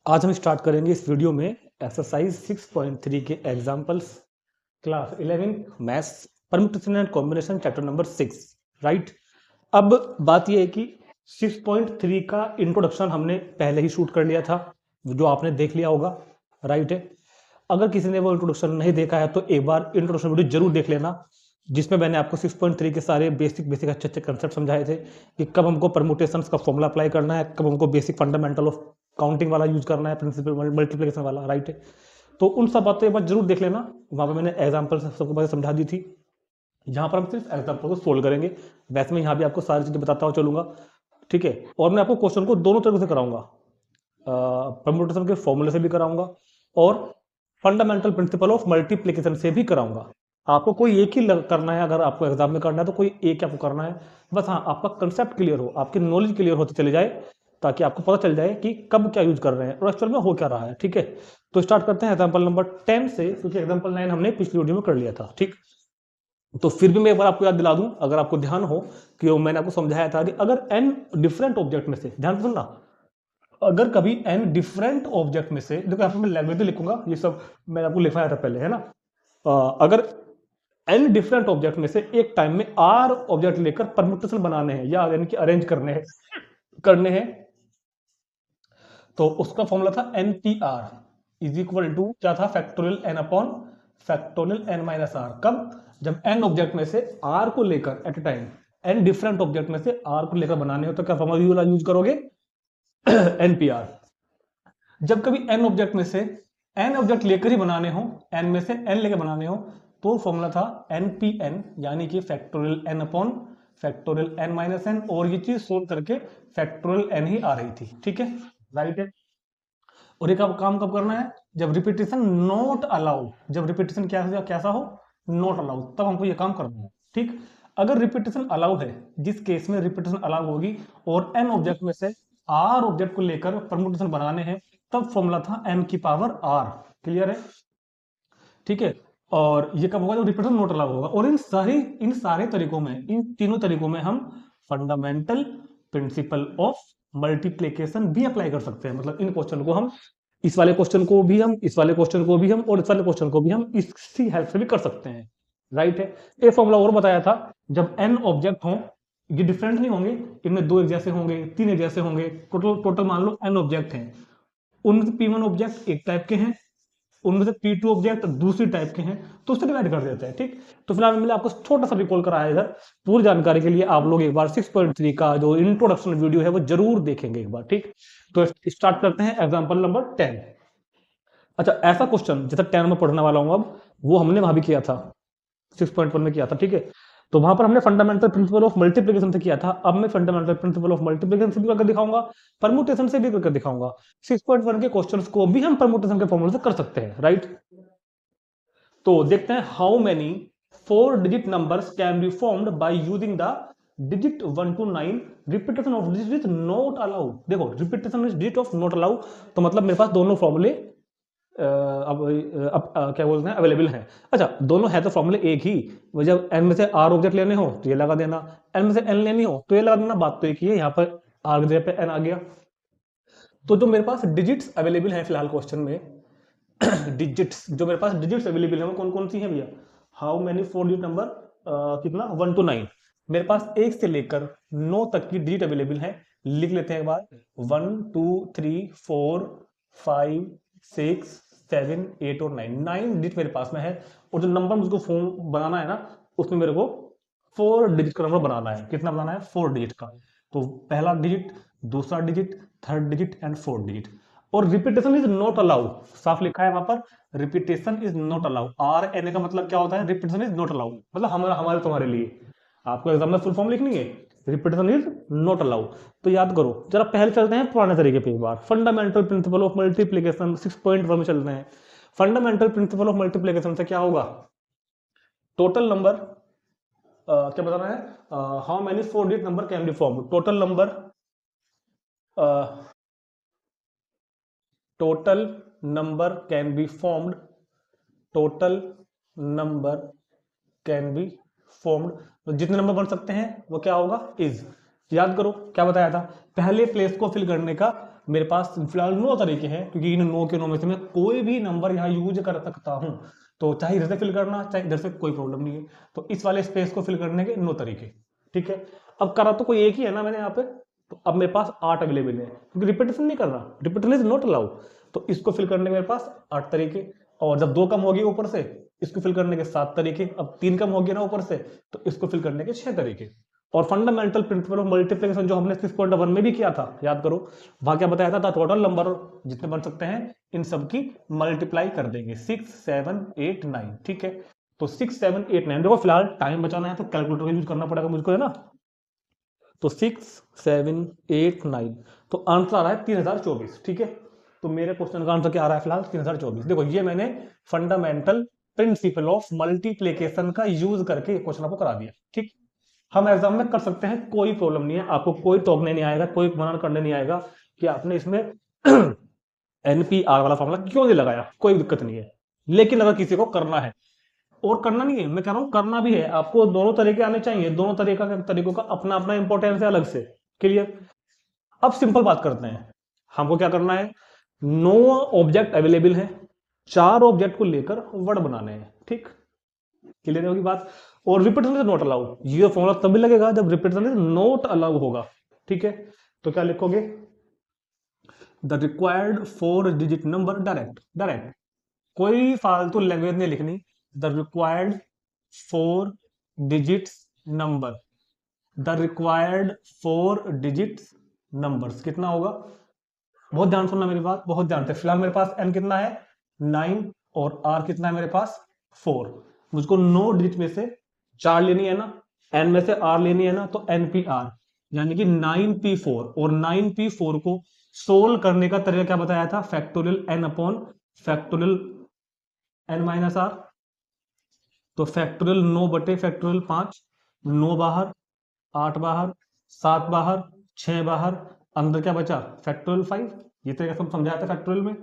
आज हम स्टार्ट करेंगे इस वीडियो में एक्सरसाइज 6.3 के examples class 11 maths permutation and combination chapter number 6 right. अब बात यह है कि 6.3 का इंट्रोडक्शन हमने पहले ही शूट कर लिया था, जो आपने देख लिया होगा, राइट है। अगर किसी ने वो इंट्रोडक्शन नहीं देखा है तो एक बार इंट्रोडक्शन वीडियो जरूर देख लेना, जिसमें मैंने आपको 6.3 के सारे बेसिक अच्छे अच्छे कंसेप्ट समझाए थे कि कब हमको परमुटेशंस का फॉर्मूला अप्लाई करना है, कब हमको बेसिक फंडामेंटल ऑफ काउंटिंग वाला यूज करना है, प्रिंसिपल मल्टीप्लिकेशन वाला, राइट है। तो उन सब बातें एक बार जरूर देख लेना, वहां पर मैंने एग्जाम्पल सबको बातें समझा दी थी। यहाँ पर हम सिर्फ एग्जाम्पल को सोल्व करेंगे। वैसे मैं यहाँ भी आपको सारी चीजें बताता हुआ चलूंगा, ठीक है। और मैं आपको क्वेश्चन को दोनों तरीके से कराऊंगा, परमुटेशन के फॉर्मूले से भी कराऊंगा और फंडामेंटल प्रिंसिपल ऑफ मल्टीप्लिकेशन से भी कराऊंगा। आपको कोई एक ही करना है, अगर आपको एग्जाम में करना है तो कोई एक आपको करना है, बस हाँ आपका कंसेप्ट क्लियर हो, आपकी नॉलेज क्लियर होते चले जाए, ताकि आपको पता चल जाए कि कब क्या यूज कर रहे हैं और एक्चुअल में हो क्या रहा है, ठीक है। तो स्टार्ट करते हैं एग्जाम्पल नंबर 10 से, क्योंकि एग्जाम्पल 9 हमने पिछली वीडियो में कर लिया था, ठीक। तो फिर भी मैं एक बार आपको याद दिला दूं, अगर आपको ध्यान हो कि मैंने आपको समझाया था कि अगर n डिफरेंट ऑब्जेक्ट में से, ध्यान से सुनना, अगर कभी n डिफरेंट ऑब्जेक्ट में से, देखो यहाँ पे मैं लैंग्वेज भी लिखूंगा, ये सब मैंने आपको लिखवाया था पहले, है ना। अगर n डिफरेंट ऑब्जेक्ट में से एक टाइम में r ऑब्जेक्ट लेकर परम्यूटेशन बनाने हैं या यानी कि अरेंज करने हैं, तो उसका फॉर्मूला था npr इज इक्वल टू क्या था, factorial n upon factorial n minus R. कब? जब n ऑब्जेक्ट में से r को लेकर at a time n different object में से r को लेकर बनाने हो तो क्या फॉर्मूला यूज करोगे, npr। जब कभी n ऑब्जेक्ट में से n ऑब्जेक्ट लेकर ही बनाने हो, n में से n लेकर बनाने हो, तो फॉर्मूला था npn यानी कि factorial n upon factorial n minus n, और ये चीज सोल्व करके फैक्टोरियल n ही आ रही थी, ठीक है, राइट है। और ये काम कब करना है, जब रिपीटेशन नॉट अलाउ, जब रिपीटेशन कैसा हो, नॉट अलाउ, तब हमको ये काम करना है, ठीक। अगर रिपीटेशन अलाउ है, जिस केस में रिपीटेशन अलाउ होगी और n ऑब्जेक्ट में से r ऑब्जेक्ट को लेकर परमुटेशन बनाने हैं, तब फॉर्मूला था n की पावर r, क्लियर है, ठीक है। और ये कब होगा, जब रिपीटेशन नॉट अलाउ होगा। और इन सारे तरीकों में, इन तीनों तरीकों में हम फंडामेंटल प्रिंसिपल ऑफ मल्टीप्लिकेशन भी अप्लाई कर सकते हैं। मतलब इन क्वेश्चन को हम, इस वाले क्वेश्चन को भी हम, इस वाले क्वेश्चन को भी हम, और इस वाले क्वेश्चन को भी हम इसकी हेल्प से भी कर सकते हैं, राइट है। एक फॉर्मूला और बताया था, जब n ऑब्जेक्ट हो, ये डिफरेंट नहीं होंगे, इनमें दो एक जैसे होंगे, तीन एक जैसे होंगे, टोटल मान लो n ऑब्जेक्ट हैं, उनमें से P1 ऑब्जेक्ट एक टाइप के हैं, उनमें से P2 ऑब्जेक्ट दूसरी टाइप के हैं, तो उससे डिवाइड कर देते हैं, ठीक। तो फिलहाल मैंने आपको छोटा सा रिकॉल कराया इधर, पूरी जानकारी के लिए आप लोग एक बार 6.3 का जो इंट्रोडक्शन वीडियो है वो जरूर देखेंगे एक बार, ठीक। तो स्टार्ट करते हैं एग्जांपल नंबर 10। अच्छा, ऐसा क्वेश्चन जैसा 10 में पढ़ने वाला हूं अब, वो हमने वहां भी किया था, 6.1 में किया था, ठीक है। तो वहां पर हमने फंडामेंटल प्रिंसिपल ऑफ मल्टीप्लिकेशन से किया था, अब मैं फंडामेंटल प्रिंसिपल ऑफ मल्टीप्लिकेशन से भी करके दिखाऊंगा, परमुटेशन से भी करके दिखाऊंगा। 6.1 के क्वेश्चंस को भी हम परमुटेशन के फॉर्मूले से कर सकते हैं, राइट। तो देखते हैं, how many 4 digit numbers can be formed by using the digit 1 to 9, repetition of digit is not allowed. देखो, repetition is digit of not allowed, तो मतलब मेरे पास दोनों फॉर्मूले अब क्या बोलते हैं, अवेलेबल हैं। अच्छा, दोनों है तो फॉर्मूले एक ही, जब n में से r ऑब्जेक्ट लेने हो तो ये लगा देना, n में से n लेनी हो तो ये लगा देना, बात तो एक ही है, यहाँ पर r की जगह पे n आ गया। तो जो मेरे पास डिजिट्स अवेलेबल हैं फिलहाल क्वेश्चन में, डिजिट्स जो मेरे पास डिजिट्स अवेलेबल है वो कौन कौन सी हैं भैया, हाउ मेनी 4 डिजिट नंबर, कितना, 1 to 9। मेरे पास 1 से लेकर 9 तक की डिजिट अवेलेबल है, लिख लेते हैं एक बार, 1 2 3 4 5 6 7 8 और 9, 9 डिजिट मेरे पास में है। और जो नंबर मुझको फॉर्म बनाना है ना, उसमें मेरे को 4 डिजिट का नंबर बनाना है। कितना बनाना है, 4 डिजिट का। तो पहला डिजिट, दूसरा digit, third digit and fourth digit. और रिपीटेशन इज नॉट अलाउड, साफ लिखा है वहां पर, repetition is not allowed. R N का मतलब क्या होता है, रिपीटेशन इज नॉट अलाउड, मतलब हमारे तुम्हारे लिए। आपको एग्जाम में फुल फॉर्म लिखनी है, रिपीटेशन इज नॉट अलाउड। तो याद करो जरा, पहले चलते हैं पुराने तरीके पे एक बार, फंडामेंटल प्रिंसिपल ऑफ मल्टीप्लिकेशन 6.1 में चलते हैं। फंडामेंटल प्रिंसिपल ऑफ मल्टीप्लिकेशन से क्या होगा, टोटल नंबर, क्या बताना है, how many 4 digit number can be form, total number, total number can be formed, total number can be formed, तो जितने नंबर बन सकते हैं वो क्या होगा, इज। याद करो क्या बताया था, पहले प्लेस को फिल करने का मेरे पास फिलहाल 9 तरीके हैं, क्योंकि इन 9 के 9 में से मैं कोई भी नंबर यहाँ यूज कर सकता हूँ। तो चाहे इधर से फिल करना चाहे इधर से, कोई प्रॉब्लम नहीं है। तो इस वाले स्पेस को फिल करने के 9 तरीके, ठीक है। अब करा तो कोई एक ही है ना मैंने यहाँ पे, तो अब मेरे पास 8 अवेलेबल है, क्योंकि रिपीटेशन नहीं करना, रिपीटेशन इज नॉट अलाउड। तो इसको फिल करने के मेरे पास 8 तरीके, और जब 2 कम हो गए ऊपर से, इसको फिल करने के 7 तरीके, अब 3 कम हो गया ना ऊपर से, तो इसको फिल करने के 6 तरीके। और फंडामेंटल प्रिंसिपल ऑफ मल्टीप्लिकेशन जो हमने 6.1 में भी किया था, याद करो, वहां क्या बताया था, टोटल नंबर जितने बन सकते हैं इन सब की मल्टीप्लाई कर देंगे, 6 7 8 9, ठीक है। तो 6 7 8 9, देखो फिलहाल टाइम बचाना है तो कैलकुलेटर का यूज करना पड़ेगा मुझको, है ना। तो 6 7 8 9, तो आंसर आ रहा है 3024, ठीक है। तो मेरे क्वेश्चन का आंसर क्या आ रहा है फिलहाल 3024। देखो ये मैंने फंडामेंटल प्रिंसिपल ऑफ मल्टीप्लिकेशन का यूज करके क्वेश्चन आपको करा दिया, ठीक। हम एग्जाम में कर सकते हैं, कोई प्रॉब्लम नहीं है, आपको कोई टोकने नहीं आएगा, कोई मना करने नहीं आएगा कि आपने इसमें एनपीआर वाला फॉर्मूला क्यों नहीं लगाया, कोई दिक्कत नहीं है। लेकिन अगर किसी को करना है, और करना नहीं है, मैं कह रहा हूं करना भी है, आपको दोनों तरीके आने चाहिए, दोनों तरीकों का अपना अपना इंपॉर्टेंस है अलग से, क्लियर। अब सिंपल बात करते हैं, हमको क्या करना है, 9 ऑब्जेक्ट अवेलेबल है, 4 ऑब्जेक्ट को लेकर वर्ड बनाने हैं, ठीक, क्लियर होगी बात। और रिपीटेशन इज नॉट अलाउड, ये फॉर्मूला तभी लगेगा जब रिपीटेशन इज नॉट अलाउड होगा, ठीक है। तो क्या लिखोगे, the required 4 digit number, direct कोई फालतू लैंग्वेज नहीं लिखनी, the required 4 digits number, the required 4 digits numbers कितना होगा, बहुत ध्यान सुनना मेरी बात, बहुत ध्यान से। फिलहाल मेरे पास n कितना है 9, और r कितना है मेरे पास 4, मुझको 9 डिजिट में से 4 लेनी है ना, n में से r लेनी है ना, तो npr यानी कि 9p4, और 9p4 को सोल्व करने का तरीका क्या बताया था, factorial n upon factorial n minus r। तो फैक्टोरियल 9 बटे फैक्टोरियल 5, 9 बाहर, 8 बाहर, 7 बाहर, 6 बाहर, अंदर क्या बचा फैक्टोरियल 5, ये तरीका सब समझाया था फैक्टोरियल में,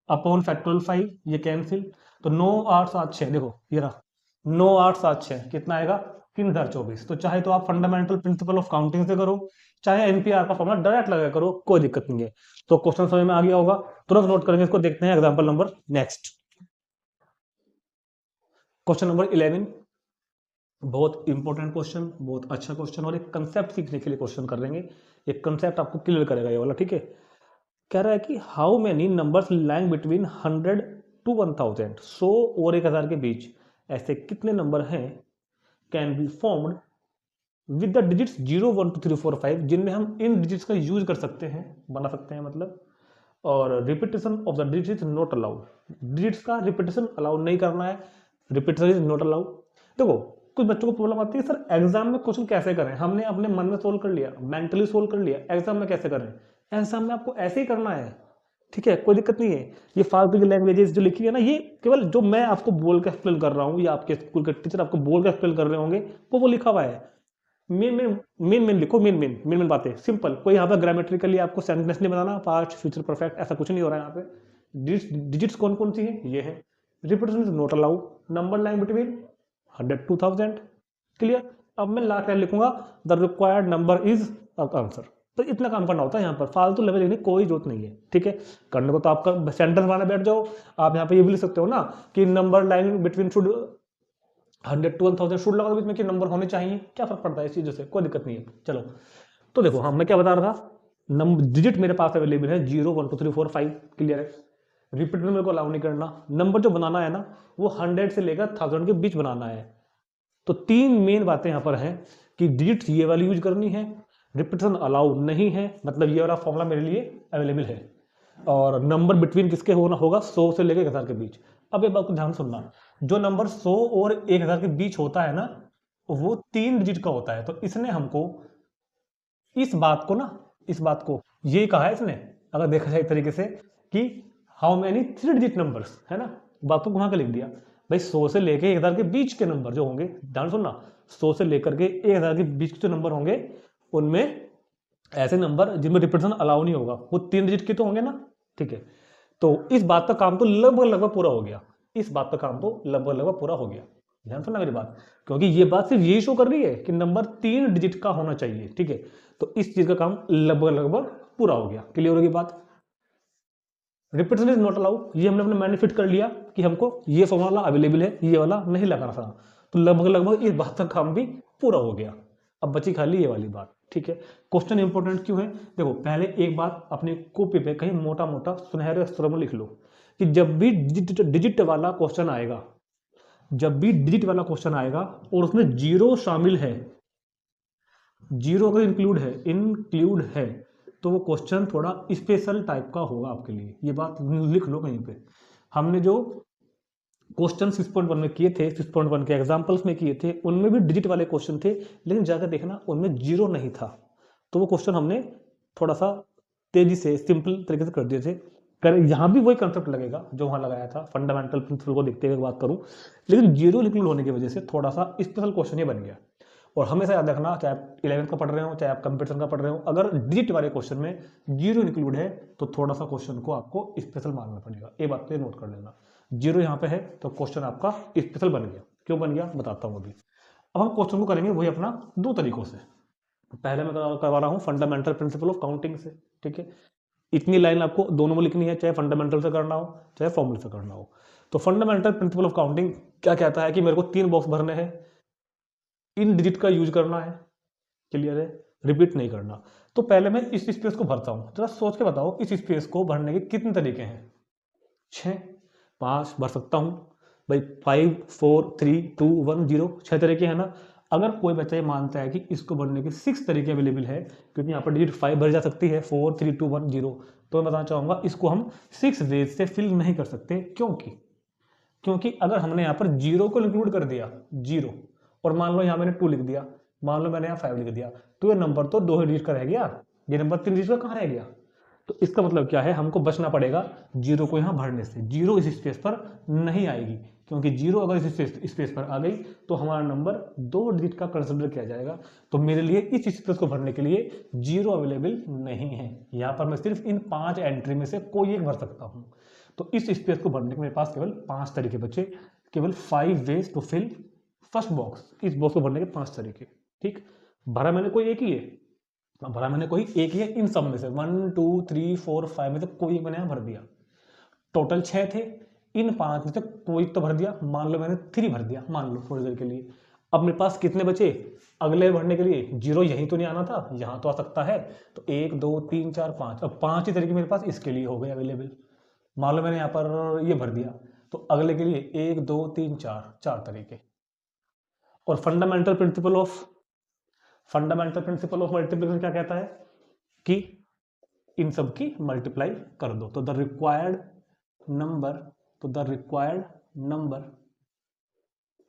अपॉन फैक्टोरियल 5, ये कैंसिल, तो 9 8 7 6, देखो ये रहा 9 8 7 6, कितना आएगा 3024। तो चाहे तो आप फंडामेंटल प्रिंसिपल ऑफ काउंटिंग से करो, चाहे एनपीआर का फॉर्मूला डायरेक्ट लगा करो, कोई दिक्कत नहीं है। तो क्वेश्चन समझ में आ गया होगा, तुरंत नोट करेंगे इसको, देखते हैं example number next. Question number 11, बहुत इंपॉर्टेंट क्वेश्चन, बहुत अच्छा क्वेश्चन, और एक कंसेप्ट सीखने के लिए क्वेश्चन कर लेंगे, एक कंसेप्ट आपको क्लियर करेगा ये वाला, ठीक है। कह रहा है कि how many numbers lying between 100 to 1000, 100 और 1000 के बीच ऐसे कितने नंबर हैं can be formed with the digits 0 1 2 3 4 5, जिनमें हम इन डिजिट्स का यूज कर सकते हैं, बना सकते हैं मतलब। और repetition of the digits not allowed, digits का रिपीटेशन अलाउड नहीं करना है, रिपीटेशन इज नॉट अलाउड। देखो कुछ बच्चों को प्रॉब्लम आती है, सर एग्जाम में क्वेश्चन कैसे करें, हमने अपने मन में सोल्व कर लिया, मेंटली सोल्व कर लिया, एग्जाम में कैसे करें, एग्जाम में आपको ऐसे ही करना है, ठीक है, कोई दिक्कत नहीं है। ये फालतू की लैंग्वेजेस जो लिखी है ना, ये केवल जो मैं आपको बोल के एक्सप्लेन कर रहा हूँ, या आपके स्कूल के टीचर आपको बोल के एक्सप्लेन कर रहे होंगे, वो लिखा हुआ है, मेन लिखो, मेन बातें सिंपल, कोई यहाँ पर ग्रामेट्रिकली आपको सेंटेंस नहीं बनाना, पास्ट फ्यूचर परफेक्ट ऐसा कुछ नहीं हो रहा है यहाँ पे। डिजिट्स कौन कौन सी है, ये है, repetition is not allowed, number line between 100 to 1000, clear. अब मैं लास्ट लाइन लिखूंगा, the required number is answer. तो इतना काम करना होता है यहाँ पर, फालतू लेवल लिखने की कोई जरूरत नहीं है, ठीक है। करने को तो आपका सेंटेंस बनाने बैठ जाओ, आप यहाँ पे ये भी लिख सकते हो ना कि number line between should 100 to 1000 should लगा बीच में कि नंबर होने चाहिए, क्या फर्क पड़ता है इस चीजों से, कोई दिक्कत नहीं है। चलो तो देखो, हम मैं क्या बता रहा था, नंबर डिजिट मेरे पास अवेलेबल है 0 1 2 3 4 5, क्लियर है। रिपीट मेरे को अलाउ नहीं करना, नंबर जो बनाना है ना वो 100 से लेकर 1000 के बीच बनाना है। तो 3 मेन बातें यहाँ पर हैं कि डिजिट ये वाली यूज करनी है, रिपीटेशन अलाउ नहीं है, मतलब ये वाला फॉर्मूला मेरे लिए अवेलेबल है, और नंबर बिटवीन किसके होना होगा 100 से लेकर 1000 के बीच। अब एक बात को ध्यान सुनना, जो नंबर 100 और 1000 के बीच होता है ना, वो 3 डिजिट का होता है। तो इसने हमको इस बात को ये कहा है इसने, अगर देखा जाए एक तरीके से, कि हाउ मेनी 3 डिजिट नंबर्स, है ना, बात को वहां का लिख दिया भाई, 100 से लेकर 1000 के बीच के नंबर जो होंगे, ध्यान सुनना, 100 से लेकर के 1000 के बीच के जो नंबर होंगे, उनमें ऐसे नंबर जिनमें रिपीटेशन अलाउ नहीं होगा, वो 3 डिजिट के तो होंगे ना, ठीक है। तो इस बात का काम तो लगभग पूरा हो गया, इस बात का काम तो लगभग पूरा हो गया, ध्यान सुनना मेरी बात, क्योंकि ये बात सिर्फ यही शो कर रही है कि नंबर 3 डिजिट का होना चाहिए, ठीक है। तो इस चीज का काम लगभग पूरा हो गया, क्लियर होगी बात। रिपीटेशन इज नॉट अलाउ, ये हमने अपने मैंने फिट कर लिया कि हमको ये फॉर्मूला अवेलेबल है, ये वाला नहीं लगाना था, तो लगभग लगभग इस बात का काम भी पूरा हो गया। अब बची खाली ये वाली बात, ठीक है। क्वेश्चन इंपॉर्टेंट क्यों है, देखो पहले एक बात अपनी कॉपी पे कहीं मोटा मोटा सुनहरे अक्षरों में लिख लो कि जब भी डिजिट वाला क्वेश्चन आएगा, जब भी डिजिट वाला क्वेश्चन आएगा और उसमें जीरो शामिल है, जीरो अगर इंक्लूड है तो वो क्वेश्चन थोड़ा स्पेशल टाइप का होगा आपके लिए, ये बात लिख लो कहीं पे। हमने जो क्वेश्चन 6.1 में किए थे, 6.1 के एग्जांपल्स में किए थे, उनमें भी डिजिट वाले क्वेश्चन थे, लेकिन जाकर देखना उनमें जीरो नहीं था, तो वो क्वेश्चन हमने थोड़ा सा तेजी से सिंपल तरीके से कर दिए थे। यहाँ भी वही कंसेप्ट लगेगा जो वहाँ लगाया था, फंडामेंटल प्रिंसिपल को देखते हुए बात करूँ, लेकिन जीरो इंक्लूड होने की वजह से थोड़ा सा स्पेशल क्वेश्चन ये बन गया। और हमेशा याद रखना, चाहे आप 11th का पढ़ रहे हो, चाहे आप कंप्यूटर का पढ़ रहे हो, अगर डिजिट वाले क्वेश्चन में जीरो इंक्लूड है तो थोड़ा सा क्वेश्चन को आपको स्पेशल मानना पड़ेगा, ये बात पे नोट कर लेना। जीरो यहाँ पे है तो क्वेश्चन आपका स्पेशल बन गया। क्यों बन गया बताता हूँ अभी। अब हम क्वेश्चन को करेंगे वही अपना दो तरीकों से। पहले मैं करवा रहा हूँ फंडामेंटल प्रिंसिपल ऑफ काउंटिंग से, ठीक है। इतनी लाइन आपको दोनों में लिखनी है, चाहे फंडामेंटल से करना हो चाहे फॉर्मूले से करना हो। तो फंडामेंटल प्रिंसिपल ऑफ काउंटिंग क्या कहता है कि मेरे को 3 बॉक्स भरने हैं, इन डिजिट का यूज करना है, क्लियर है, रिपीट नहीं करना। तो पहले मैं इस स्पेस को भरता हूं, जरा सोच के बताओ इस स्पेस को भरने के कितने तरीके हैं। 6, 5 भर सकता हूं भाई, 5 4 3 2 1 0, 6 तरीके हैं ना। अगर कोई बच्चा ये मानता है कि इसको भरने के 6 तरीके अवेलेबल है, क्योंकि यहाँ पर डिजिट 5 भर जा सकती है, 4 3 2 1 0, तो मैं बताना चाहूंगा इसको हम 6 वेज से फिल नहीं कर सकते। क्योंकि अगर हमने यहाँ पर जीरो को इंक्लूड कर दिया, जीरो, और मान लो यहाँ मैंने 2 लिख दिया, मान लो मैंने यहाँ 5 लिख दिया, तो ये नंबर तो 2 डिजिट का रह गया, ये नंबर 3 डिजिट का कहाँ रह गया। तो इसका मतलब क्या है, हमको बचना पड़ेगा जीरो को यहाँ भरने से। जीरो इस स्पेस पर नहीं आएगी, क्योंकि जीरो अगर इस स्पेस पर आ गई तो हमारा नंबर 2 डिजिट का कंसिडर किया जाएगा। तो मेरे लिए इस स्पेस को भरने के लिए जीरो अवेलेबल नहीं है। यहाँ पर मैं सिर्फ इन 5 एंट्री में से कोई एक भर सकता हूँ। तो इस स्पेस को भरने के मेरे पास केवल 5 तरीके बचे, केवल 5 ways to fill first box. इस बॉक्स को भरने के 5 तरीके, ठीक। भरा मैंने कोई एक ही है, भरा मैंने कोई एक ही है इन सब में से, 1 2 3 4 5 में से कोई एक मैंने यहाँ भर दिया। टोटल 6 थे, इन 5 में से कोई तो भर दिया, मान लो मैंने 3 भर दिया, मान लो थोड़ी देर के लिए। अब मेरे पास कितने बचे अगले भरने के लिए, जीरो यहीं तो नहीं आना था, यहाँ तो आ सकता है, तो 1 2 3 4 5, अब 5 ही तरीके मेरे पास इसके लिए हो गए अवेलेबल। मान लो मैंने यहाँ पर ये भर दिया, तो अगले के लिए 1 2 3 4, 4 तरीके। और फंडामेंटल प्रिंसिपल ऑफ मल्टीप्लिकेशन क्या कहता है कि इन सब की मल्टीप्लाई कर दो, तो the required number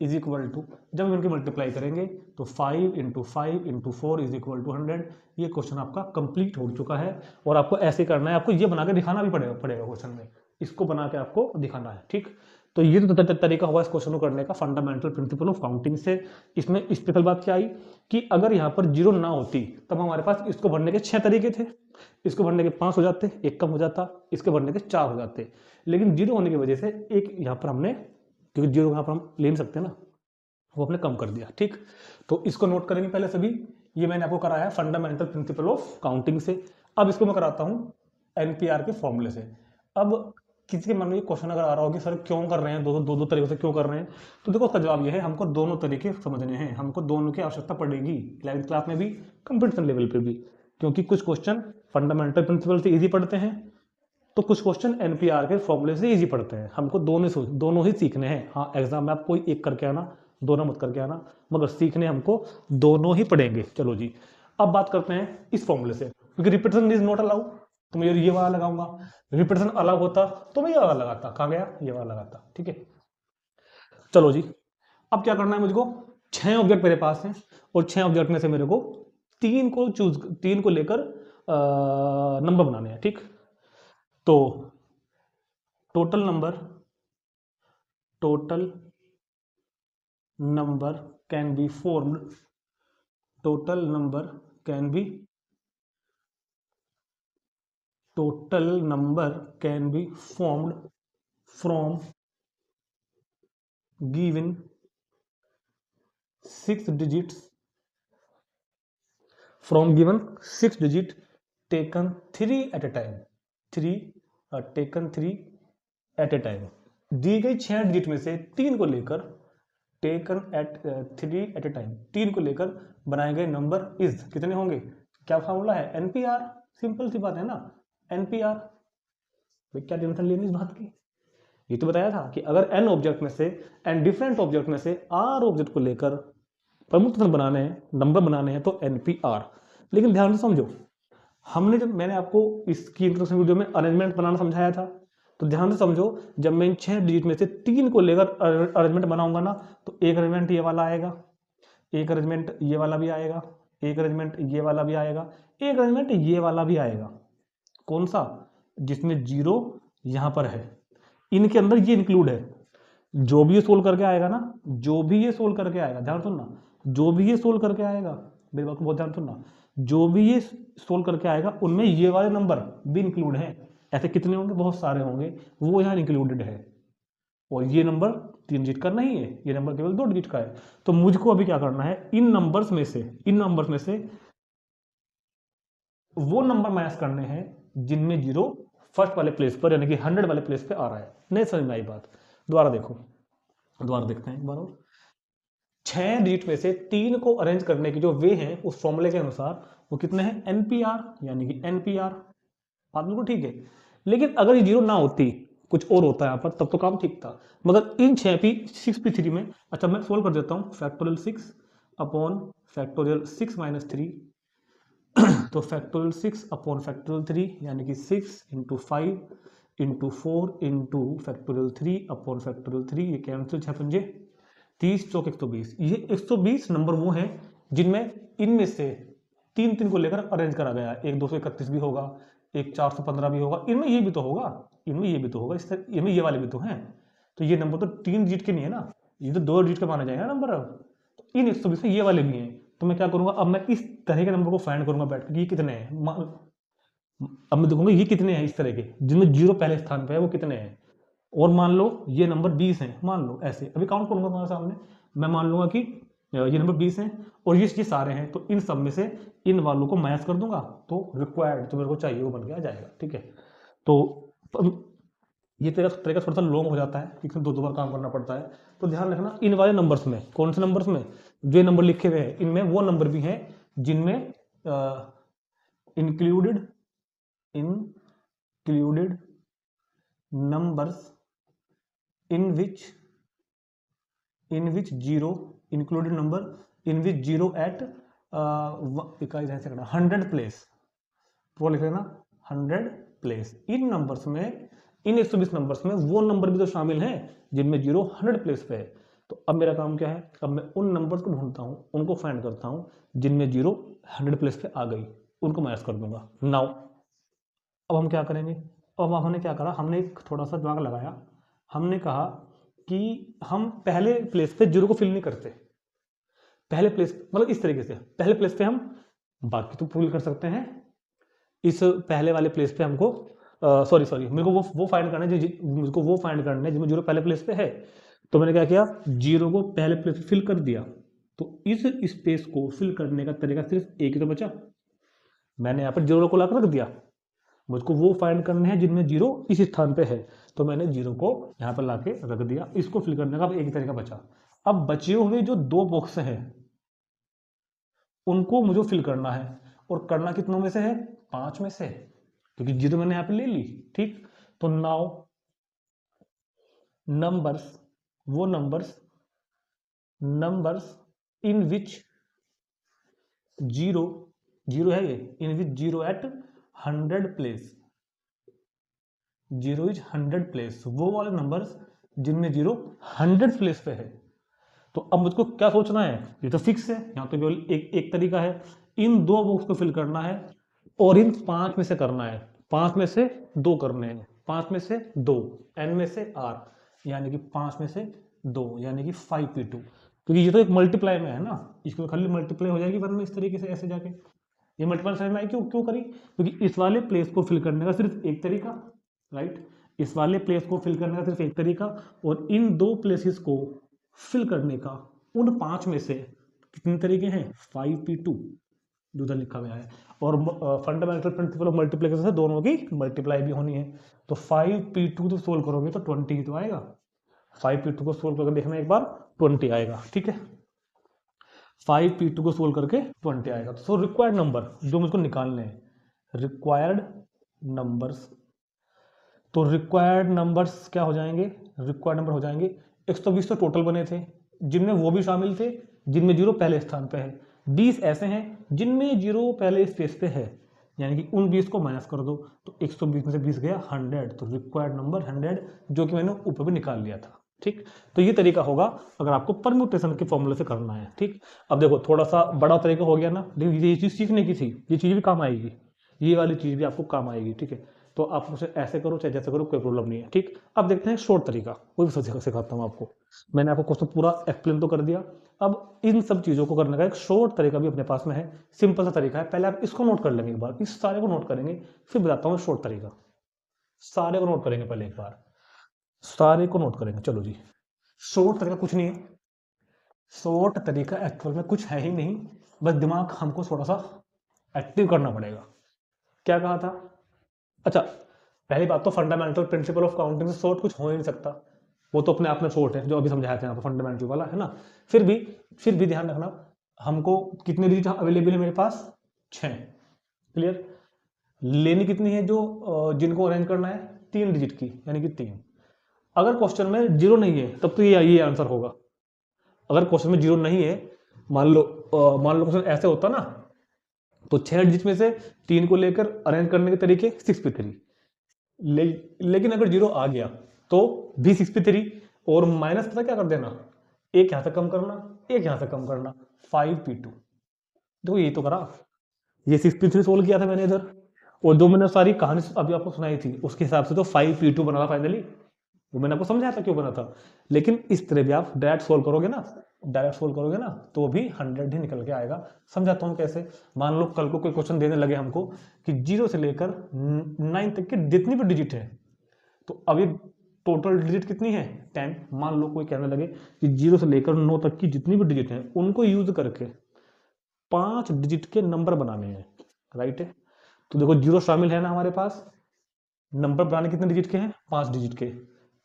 is equal to, जब हम इनकी मल्टीप्लाई करेंगे तो 5 into 5 into 4 is equal to 100। ये क्वेश्चन आपका कंप्लीट हो चुका है। और आपको ऐसे करना है, आपको ये बना के दिखाना भी पड़ेगा क्वेश्चन में, इसको बना के आपको दिखाना है, ठीक। तो ये तो तरीका हुआ इस क्वेश्चन को करने का फंडामेंटल प्रिंसिपल ऑफ काउंटिंग से। इसमें स्पेशल बात क्या आई कि अगर यहाँ पर जीरो ना होती तब हमारे पास इसको भरने के 6 तरीके थे, इसको भरने के 5 हो जाते, एक कम हो जाता, इसके भरने के 4 हो जाते, लेकिन जीरो होने की वजह से एक यहाँ पर हमने, क्योंकि जीरो यहाँ पर हम ले नहीं सकते ना, वो हमने कम कर दिया, ठीक। तो इसको नोट करेंगे पहले सभी। ये मैंने आपको कराया फंडामेंटल प्रिंसिपल ऑफ काउंटिंग से। अब इसको मैं कराता हूँ एनपीआर के फॉर्मूले से। अब किसी के मन में क्वेश्चन अगर आ रहा हो कि सर क्यों कर रहे हैं, दो तरीकों से क्यों कर रहे हैं, तो देखो उसका जवाब ये है, हमको दोनों तरीके समझने हैं, हमको दोनों की आवश्यकता पड़ेगी 11th क्लास में भी, कंपटीशन लेवल पे भी। क्योंकि कुछ क्वेश्चन फंडामेंटल प्रिंसिपल से इजी पढ़ते हैं, तो कुछ क्वेश्चन एनपीआर के फॉर्मूले से इजी पढ़ते हैं। हमको दोनों ही सीखने हैं। हाँ, एग्जाम में आप कोई एक करके आना, दोनों मत करके आना, मगर सीखने हमको दोनों ही पड़ेंगे। चलो जी, अब बात करते हैं इस फॉर्मूले से, क्योंकि रिपीटेशन इज नॉट अलाउ, तो मैं ये वाला लगाऊंगा। रिपीटेशन अलग होता तो मैं ये वाला लगाता, कहाँ गया, ये वाला लगाता, ठीक है। चलो जी, अब क्या करना है मुझको, 6 ऑब्जेक्ट मेरे पास हैं, और 6 ऑब्जेक्ट में से मेरे को 3 को लेकर नंबर बनाने हैं, ठीक। तो total number can be formed from given 6 digits taken 3 at a time, 3 taken 3 at a time, दी गई 6 डिजिट में से 3 को लेकर taken at 3 at a time, 3 को लेकर बनाए गए नंबर इज कितने होंगे? क्या फॉर्मूला है? एनपीआर। सिंपल सी बात है ना, एनपीआर। क्या टेंशन लेनी इस बात की? ये तो बताया था कि अगर एन ऑब्जेक्ट में से, एन डिफरेंट ऑब्जेक्ट में से आर ऑब्जेक्ट को लेकर प्रमुख तत्व बनाने हैं, नंबर बनाने हैं, तो एनपीआर। लेकिन ध्यान से समझो, मैंने आपको इसकी इंट्रोडक्शन वीडियो में अरेंजमेंट बनाना समझाया था, तो ध्यान से समझो, जब मैं इन 6 डिजिट में से 3 को लेकर अरेंजमेंट बनाऊंगा ना, तो एक अरेंजमेंट ये वाला आएगा, एक अरेंजमेंट ये वाला भी आएगा, एक अरेंजमेंट ये वाला भी आएगा, एक अरेंजमेंट ये वाला भी आएगा। कौन सा? जिसमें 0 यहां पर है, इनके अंदर ये इंक्लूड है। जो भी ये सोल्व करके आएगा ना, जो भी ये सोल्व करके आएगा, ध्यान सुनना, जो भी ये सोल्व करके आएगा, मेरी बात को बहुत ध्यान सुनना, जो भी ये सोल्व करके आएगा उनमें ये वाले नंबर भी इंक्लूड है। ऐसे कितने होंगे? बहुत सारे होंगे, वो यहाँ इंक्लूडेड है। और ये नंबर 3 डिजिट का नहीं है, ये नंबर केवल 2 डिजिट का है। तो मुझको अभी क्या करना है, इन नंबर्स में से वो नंबर मैच करने हैं जिनमें 0 फर्स्ट वाले प्लेस पर, यानी कि 100 वाले प्लेस पे आ रहा है। नहीं समझ में आई बात? दोबारा देखो, दोबारा देखते हैं एक बार और। 6 डिजिट में से 3 को अरेंज करने की जो वे हैं उस फॉर्मूले के अनुसार वो कितने हैं? एनपीआर, यानी कि एनपीआर। बात बिल्कुल ठीक है। लेकिन अगर ये 0 ना होती, कुछ और होता है यहाँ पर, तब तो काम ठीक था। मगर इन 6p3 में, अच्छा मैं सोल्व कर देता हूँ, फैक्टोरियल 6 अपॉन फैक्टोरियल 6 माइनस 3, तो फैक्टोरियल 6 अपॉन फैक्टोरियल 3, यानी कि 6 into 5 into 4 into factorial 3 upon factorial 3, ये कैंसिल 6 पंजे 30 चौक 120। ये 120 नंबर वो हैं जिनमें इनमें से 3 को लेकर अरेंज करा गया है। एक 231 भी होगा, एक 415 भी होगा, इनमें ये भी तो होगा, इनमें ये भी तो होगा, इनमें ये वाले भी तो हैं। तो ये नंबर तो 3 डिजिट के नहीं है ना, ये तो 2 डिजिट का माना जाएगा नंबर। अब तो इन 120 में ये वाले भी हैं। तो मैं क्या करूंगा, अब मैं इस तरह के नंबर को फाइंड करूंगा बैठ के, ये कितने हैं। अब मैं देखूंगा ये कितने हैं इस तरह के, जिनमें 0 पहले स्थान पे है, वो कितने हैं। और मान लो ये नंबर 20 हैं, मान लो ऐसे, अभी काउंट करूंगा तुम्हारे सामने। मैं मान लूंगा कि ये नंबर 20 हैं और ये सारे हैं, तो इन सब में से इन वालों को मैच कर दूंगा, तो रिक्वायर्ड जो मेरे को चाहिए वो बन के आ जाएगा। ठीक है, तो ये तरीका थोड़ा सा लॉन्ग हो जाता है, इसमें 2 बार काम करना पड़ता है। तो ध्यान रखना, इन वाले नंबर्स में, कौन से नंबर्स में, जो नंबर लिखे हुए हैं इनमें वो नंबर भी हैं जिनमें included numbers in which 0 included number in which 0 at 100 place, तो लिख लेना 100 प्लेस। इन नंबर्स में, इन 120 नंबर्स में वो नंबर भी तो शामिल हैं जिनमें 0 100 प्लेस पे है। तो अब मेरा काम क्या है, अब मैं उन नंबर्स को ढूंढता हूँ, उनको फाइंड करता हूँ जिनमें 0 100 प्लेस पे आ गई, उनको मैच कर दूंगा। नाउ अब हम क्या करेंगे, अब हमने क्या करा, हमने एक थोड़ा सा दिमाग लगाया। हमने कहा कि हम पहले प्लेस पे 0 को फिल नहीं करते। पहले प्लेस मतलब इस तरीके से, पहले प्लेस पे हम बाकी तो फिल कर सकते हैं, इस पहले वाले प्लेस पे हमको सॉरी मेरे को वो फाइंड करना है, मुझको वो फाइंड करना है जिसमें 0 पहले प्लेस पे है। तो मैंने क्या किया, 0 को पहले प्लेस पे फिल कर दिया। तो इस स्पेस को फिल करने का तरीका सिर्फ एक ही तो बचा, मैंने यहाँ पर 0 को लाकर रख दिया। मुझको वो फाइंड करने हैं जिनमें 0 इस स्थान पे है, तो मैंने 0 को यहाँ पर लाके रख दिया। इसको फिल करने का अब एक ही तरीका बचा। अब बचे हुए जो 2 बॉक्स हैं उनको मुझे फिल करना है, और करना कितनों में से है, 5 में से, क्योंकि 0 मैंने यहाँ पे ले ली। ठीक, तो नाउ नंबर्स, वो नंबर्स इन विच 0 है, ये इन विच 0 एट 100 प्लेस, 0 इज 100 प्लेस, वो वाले नंबर्स जिनमें 0 100 प्लेस पे है। तो अब मुझको क्या सोचना है, ये तो फिक्स है, यहाँ तो केवल एक तरीका है, इन 2 बॉक्स को फिल करना है और इन 5 में से करना है, 5 में से 2 करने हैं, 5 में से 2, n में से r, यानी कि 5 में से 2, यानी कि 5p2, क्योंकि ये तो एक मल्टीप्लाई में है ना, इसको खाली मल्टीप्लाई हो जाएगी वरना इस तरीके से ऐसे जाके। ये मल्टीप्लाई समझ में आई क्यों करी, क्योंकि इस वाले प्लेस को फिल करने का सिर्फ एक तरीका, राइट, इस वाले प्लेस को फिल करने का सिर्फ एक तरीका, और इन 2 प्लेसेस को फिल करने का उन 5 में से कितने तरीके हैं, 5p2, जो लिखा हुआ है। और फंडामेंटल प्रिंसिपल ऑफ मल्टीप्लिकेशन से दोनों की मल्टीप्लाई भी होनी है। तो 5p2 तो सोल्व करोगे तो 20 ही तो आएगा। 5p2 को सोल्व करके देखना एक बार, 20 आएगा। ठीक है, 5p2 को सोल्व करके 20 आएगा। सो रिक्वायर्ड नंबर जो मुझको निकालने हैं, रिक्वायर्ड नंबर्स, तो रिक्वायर्ड नंबर्स क्या हो जाएंगे, रिक्वायर्ड नंबर हो जाएंगे 120 तो टोटल बने थे, जिनमें वो भी शामिल थे जिनमें 0 पहले स्थान पे है। 20 ऐसे हैं जिनमें 0 पहले स्पेस पे है, यानी कि उन 20 को माइनस कर दो तो 120 में से 20 गया 100, तो रिक्वायर्ड नंबर 100, जो कि मैंने ऊपर भी निकाल लिया था। ठीक, तो ये तरीका होगा अगर आपको परम्यूटेशन के फॉर्मूले से करना है। ठीक, अब देखो थोड़ा सा बड़ा तरीका हो गया ना, लेकिन ये चीज़ सीखने की थी, ये चीज़ भी काम आएगी, ये वाली चीज़ भी आपको काम आएगी। ठीक है, तो आप उसे ऐसे करो चाहे जैसे करो, कोई प्रॉब्लम नहीं है। ठीक, अब देखते हैं शॉर्ट तरीका, वो भी सिखाता हूँ आपको। मैंने आपको क्वेश्चन पूरा एक्सप्लेन तो कर दिया, अब इन सब चीज़ों को करने का एक शॉर्ट तरीका भी अपने पास में है, सिंपल सा तरीका है। पहले आप इसको नोट कर लेंगे एक बार, इस सारे को नोट करेंगे, फिर बताता हूँ शॉर्ट तरीका। सारे को नोट करेंगे पहले एक बार, सारे को नोट करेंगे। चलो जी, शॉर्ट तरीका कुछ नहीं है, शॉर्ट तरीका एक्चुअल में कुछ है ही नहीं, बस दिमाग हमको थोड़ा सा एक्टिव करना पड़ेगा। क्या कहा था? अच्छा, पहली बात तो फंडामेंटल प्रिंसिपल ऑफ काउंटिंग से शॉर्ट कुछ हो ही नहीं सकता, वो तो अपने आप में शॉर्ट है, जो अभी समझाया था यहाँ पर फंडामेंटल वाला है ना। फिर भी ध्यान रखना, हमको कितने डिजिट अवेलेबल है मेरे पास? 6। क्लियर? लेनी कितनी है जो जिनको अरेंज करना है? 3 डिजिट की, यानी कि 3। अगर क्वेश्चन में 0 नहीं है तब तो ये आंसर होगा। अगर क्वेश्चन में 0 नहीं है, मान लो क्वेश्चन ऐसे होता ना, तो 6 डिजिट में से 3 को लेकर अरेंज करने के तरीके 6p3, लेकिन अगर 0 आ गया तो भी 6p3, और माइनस पता क्या कर देना, एक यहां से कम करना, एक यहां से कम करना, 5p2। देखो ये तो करा, ये 6p3 सोल्व किया था मैंने इधर, और जो मैंने सारी कहानी अभी आपको सुनाई थी उसके हिसाब से तो 5p2 बना था फाइनली, वो मैंने आपको समझाया था क्यों बना था। लेकिन इस तरह भी आप डायरेक्ट सोल्व करोगे ना, तो भी 100 ही निकल के आएगा। समझाता हूँ कैसे। मान लो कल को कोई क्वेश्चन देने लगे हमको कि 0 से लेकर 9 तक के जितनी भी डिजिट है, तो अभी टोटल डिजिट कितनी है? 10। मान लो कोई कहने लगे कि 0 से लेकर 9 तक की जितनी भी डिजिट है उनको यूज करके 5 डिजिट के नंबर बनाने हैं, राइट है? तो देखो 0 शामिल है ना हमारे पास, नंबर बनाने कितने डिजिट के हैं? 5 डिजिट के।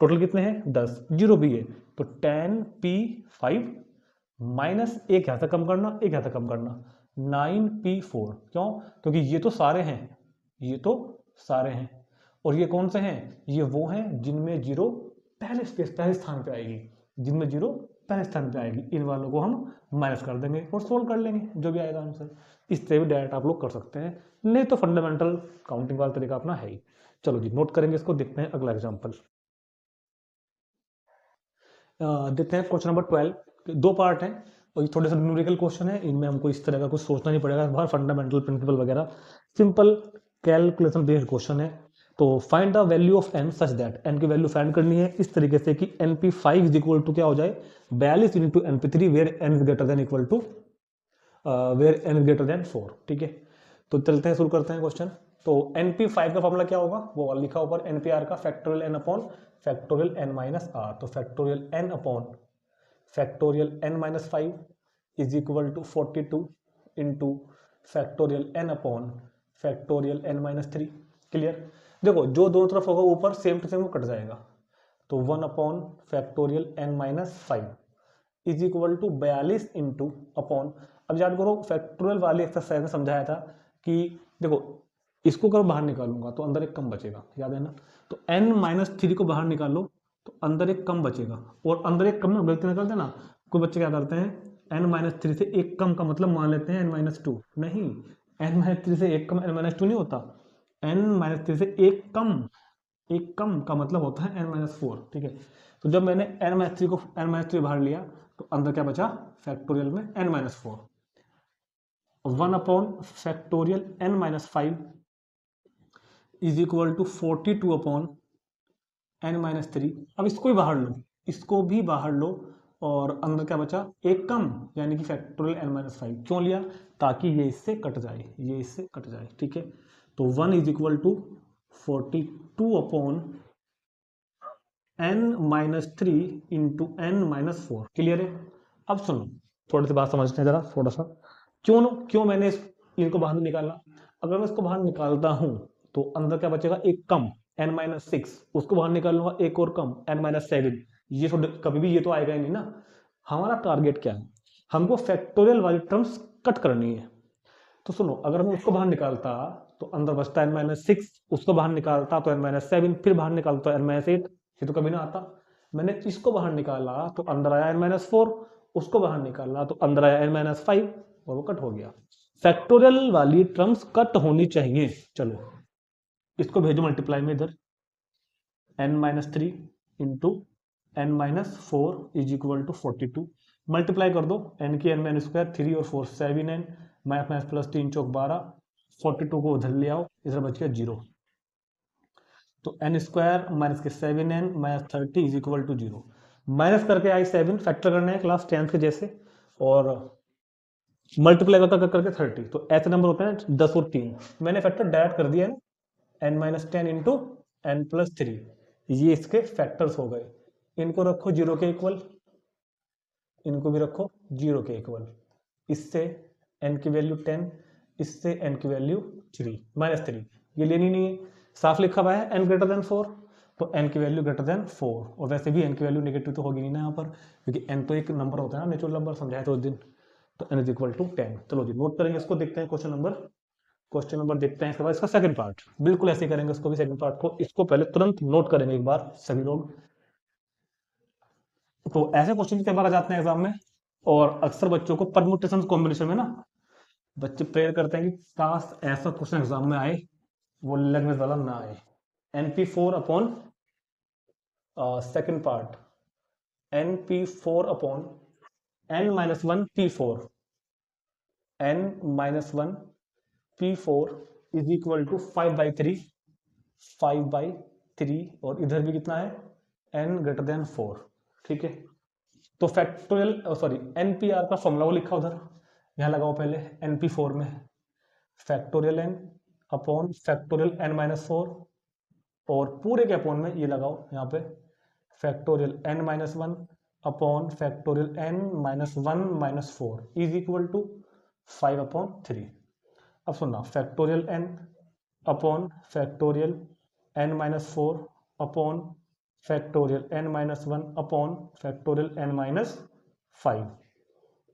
टोटल कितने हैं? 10। 0 भी है तो 10p5 माइनस एक यहां से कम करना, एक यहां से कम करना, 9p4। क्यों? क्योंकि ये तो सारे हैं, ये तो सारे हैं, और ये कौन से हैं? ये वो हैं जिनमें 0 पहले स्थान पे आएगी, जिनमें 0 पहले स्थान पे आएगी, इन वालों को हम माइनस कर देंगे और सोल्व कर लेंगे, जो भी आएगा आंसर। इस तरह भी डायरेक्ट आप लोग कर सकते हैं, नहीं तो फंडामेंटल काउंटिंग वाला तरीका अपना है ही। चलो जी, नोट करेंगे इसको, देखते हैं अगला एग्जाम्पल। देखते हैं क्वेश्चन नंबर 12। 2 पार्ट हैं और ये थोड़े से न्यूमेरिकल क्वेश्चन है, इनमें हमको इस तरह का कुछ सोचना नहीं पड़ेगा, बाहर फंडामेंटल प्रिंसिपल वगैरह, सिंपल कैलकुलेशन बेस्ड क्वेश्चन है। तो find the value of n such that, n की वैल्यू फाइंड करनी है इस तरीके से कि np5 इज इक्वल टू क्या हो जाए? 42 into np3 where n is greater than equal to where n is greater than 4। ठीक है, तो चलते हैं, शुरू करते हैं क्वेश्चन। तो np5 का फॉर्मूला क्या होगा? वो लिखा ऊपर, npr का factorial n upon factorial n minus R. तो factorial n upon factorial n minus 5 is equal to 42 into factorial n upon factorial n minus 3। Clear? देखो जो दोनों तरफ होगा ऊपर सेम टू सेम वो कट जाएगा, तो 1 upon factorial n minus 5 is equal to 42 into upon, अब याद करो फैक्टोरियल वाली एक्सरसाइज में समझाया था कि देखो इसको अगर बाहर निकालूंगा तो अंदर एक कम बचेगा, याद है ना? तो n माइनस 3 को बाहर निकालो तो अंदर एक कम बचेगा, और अंदर एक कम ना गलती निकालते हैं ना, कोई बच्चे क्या करते हैं, n माइनस 3 से एक कम का मतलब मान लेते हैं n माइनस 2। नहीं, n माइनस 3 से एक कम n माइनस 2 नहीं होता, n माइनस 3 से एक कम का मतलब होता है n माइनस 4। ठीक है, तो जब मैंने n माइनस 3 को n माइनस 3 बाहर लिया तो अंदर क्या बचा? फैक्टोरियल में n minus 4, 1 upon factorial n minus 5 is equal to 42 upon n minus 3। अब इसको भी बाहर लो, और अंदर क्या बचा? एक कम, यानी कि फैक्टोरियल n माइनस 5। क्यों लिया? ताकि ये इससे कट जाए, ठीक है। तो 1 is equal to 42 upon n minus 3 into n minus 4। Clear है? अब सुनो, थोड़ी सी बात समझते हैं जरा, थोड़ा सा क्यों मैंने इनको बाहर निकालना। अगर मैं इसको बाहर निकालता हूं तो अंदर क्या बचेगा, एक कम n-6, उसको बाहर निकालूंगा एक और कम n-7। ये तो कभी भी ये तो आएगा ही नहीं ना। हमारा टारगेट क्या है, हमको फैक्टोरियल वाली टर्म्स कट करनी है। तो सुनो, अगर मैं उसको बाहर निकालता तो अंदर बचता n-6, उसको बाहर निकालता तो n-7, फिर बाहर निकालता तो n-8, ये तो कभी ना आता। मैंने इसको बाहर निकाला तो अंदर आया n-4, उसको बाहर निकाला तो अंदर आया n-5 और वो कट हो गया। फैक्टोरियल वाली टर्म्स कट होनी चाहिए। चलो इसको भेजो मल्टीप्लाई में इधर, n-3 into n-4 is equal to 42। Multiply कर दो, n की n स्क्वायर, 3 और 4 7 n, माइनस प्लस 3 चौक 12, 42 को उधर ले आओ, इधर बच गया 0। तो n स्क्वायर माइनस के 7n minus 30 is equal to 0। Minus करके आई 7, फैक्टर करना है क्लास 10th के जैसे, और मल्टीप्लाई करके 30। तो ऐसे नंबर होते हैं 10 और 3, मैंने फैक्टर डायरेक्ट कर दिया है n-10 इंटू n+3, ये इसके फैक्टर्स हो गए। इनको रखो 0 के इक्वल, इनको भी रखो 0 के इक्वल। इससे n की वैल्यू 10, इससे n की वैल्यू -3, ये लेनी नहीं है, साफ लिखा हुआ है n ग्रेटर देन 4, तो n की वैल्यू ग्रेटर देन 4। और वैसे भी n की वैल्यू नेगेटिव तो होगी नहीं ना यहाँ पर, क्योंकि n तो एक नंबर होता है ना, नेचुरल नंबर, समझाया था उस दिन। तो n इज इक्वल टू 10। चलो जी नोट करेंगे इसको, देखते हैं क्वेश्चन नंबर देखते हैं। इसके बाद इसका सेकंड पार्ट बिल्कुल ऐसे करेंगे, इसको भी सेकंड पार्ट को, इसको पहले तुरंत नोट करेंगे एक बार सभी लोग। तो ऐसे क्वेश्चन कई बार आ जाते हैं एग्जाम में, और अक्सर बच्चों को परमुटेशन कॉम्बिनेशन में ना बच्चे प्रेयर करते हैं कि काश ऐसा क्वेश्चन एग्जाम में आए, वो लैंग्वेज वाला ना आए। NP4 upon second part, NP4 upon n-1 P4, n-1 P4 is equal to 5/3, 5/3, और इधर भी कितना है, n ग्रेटर देन 4। ठीक है, तो फैक्टोरियल सॉरी NPR का फॉर्मूला वो लिखा उधर, यहाँ लगाओ पहले NP4 में factorial n upon factorial n-4, और पूरे के अपॉन में ये लगाओ यहाँ पे factorial n-1 upon factorial n-1-4 is equal to 5/3। अब सुनना, factorial n upon factorial n-4 upon factorial n-1 upon factorial n-5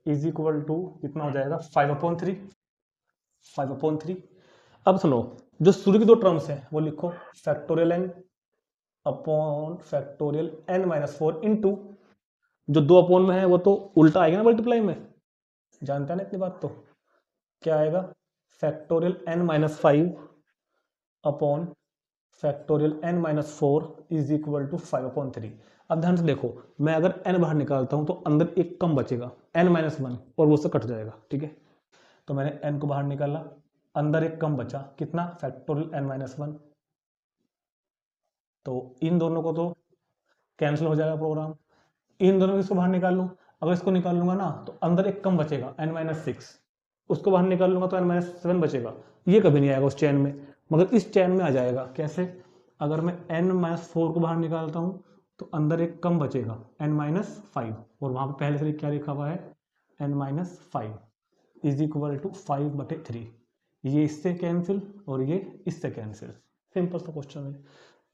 is equal to कितना हो जाएगा, 5/3, 5/3। अब सुनो, जो शुरू की दो टर्म्स हैं वो लिखो, factorial n upon factorial n-4 into, जो दो अपॉन में है वो तो उल्टा आएगा ना मल्टीप्लाई में, जानता है ना इतनी बात, तो क्या आएगा, factorial n-5 upon factorial n-4 is equal to 5/3। अब ध्यान से देखो, मैं अगर n बाहर निकालता हूं तो अंदर एक कम बचेगा n-1, और वो उससे कट जाएगा। ठीक है, तो मैंने n को बाहर निकाला, अंदर एक कम बचा, कितना, फैक्टोरियल n-1। तो इन दोनों को तो कैंसिल हो जाएगा प्रोग्राम, इन दोनों को इसको बाहर निकाल लूँ, अगर इसको निकाल लूंगा ना तो अंदर एक कम बचेगा n-6, उसको बाहर निकाल लूंगा तो n-7 बचेगा। ये कभी नहीं आएगा उस चैन में, मगर इस चैन में आ जाएगा। कैसे, अगर मैं n-4 को बाहर निकालता हूँ तो अंदर एक कम बचेगा n-5, और वहां पर पहले से क्या लिखा हुआ है, n-5 इज इक्वल टू 5/3। ये इससे कैंसिल और ये इससे कैंसिल, सिंपल सा क्वेश्चन है।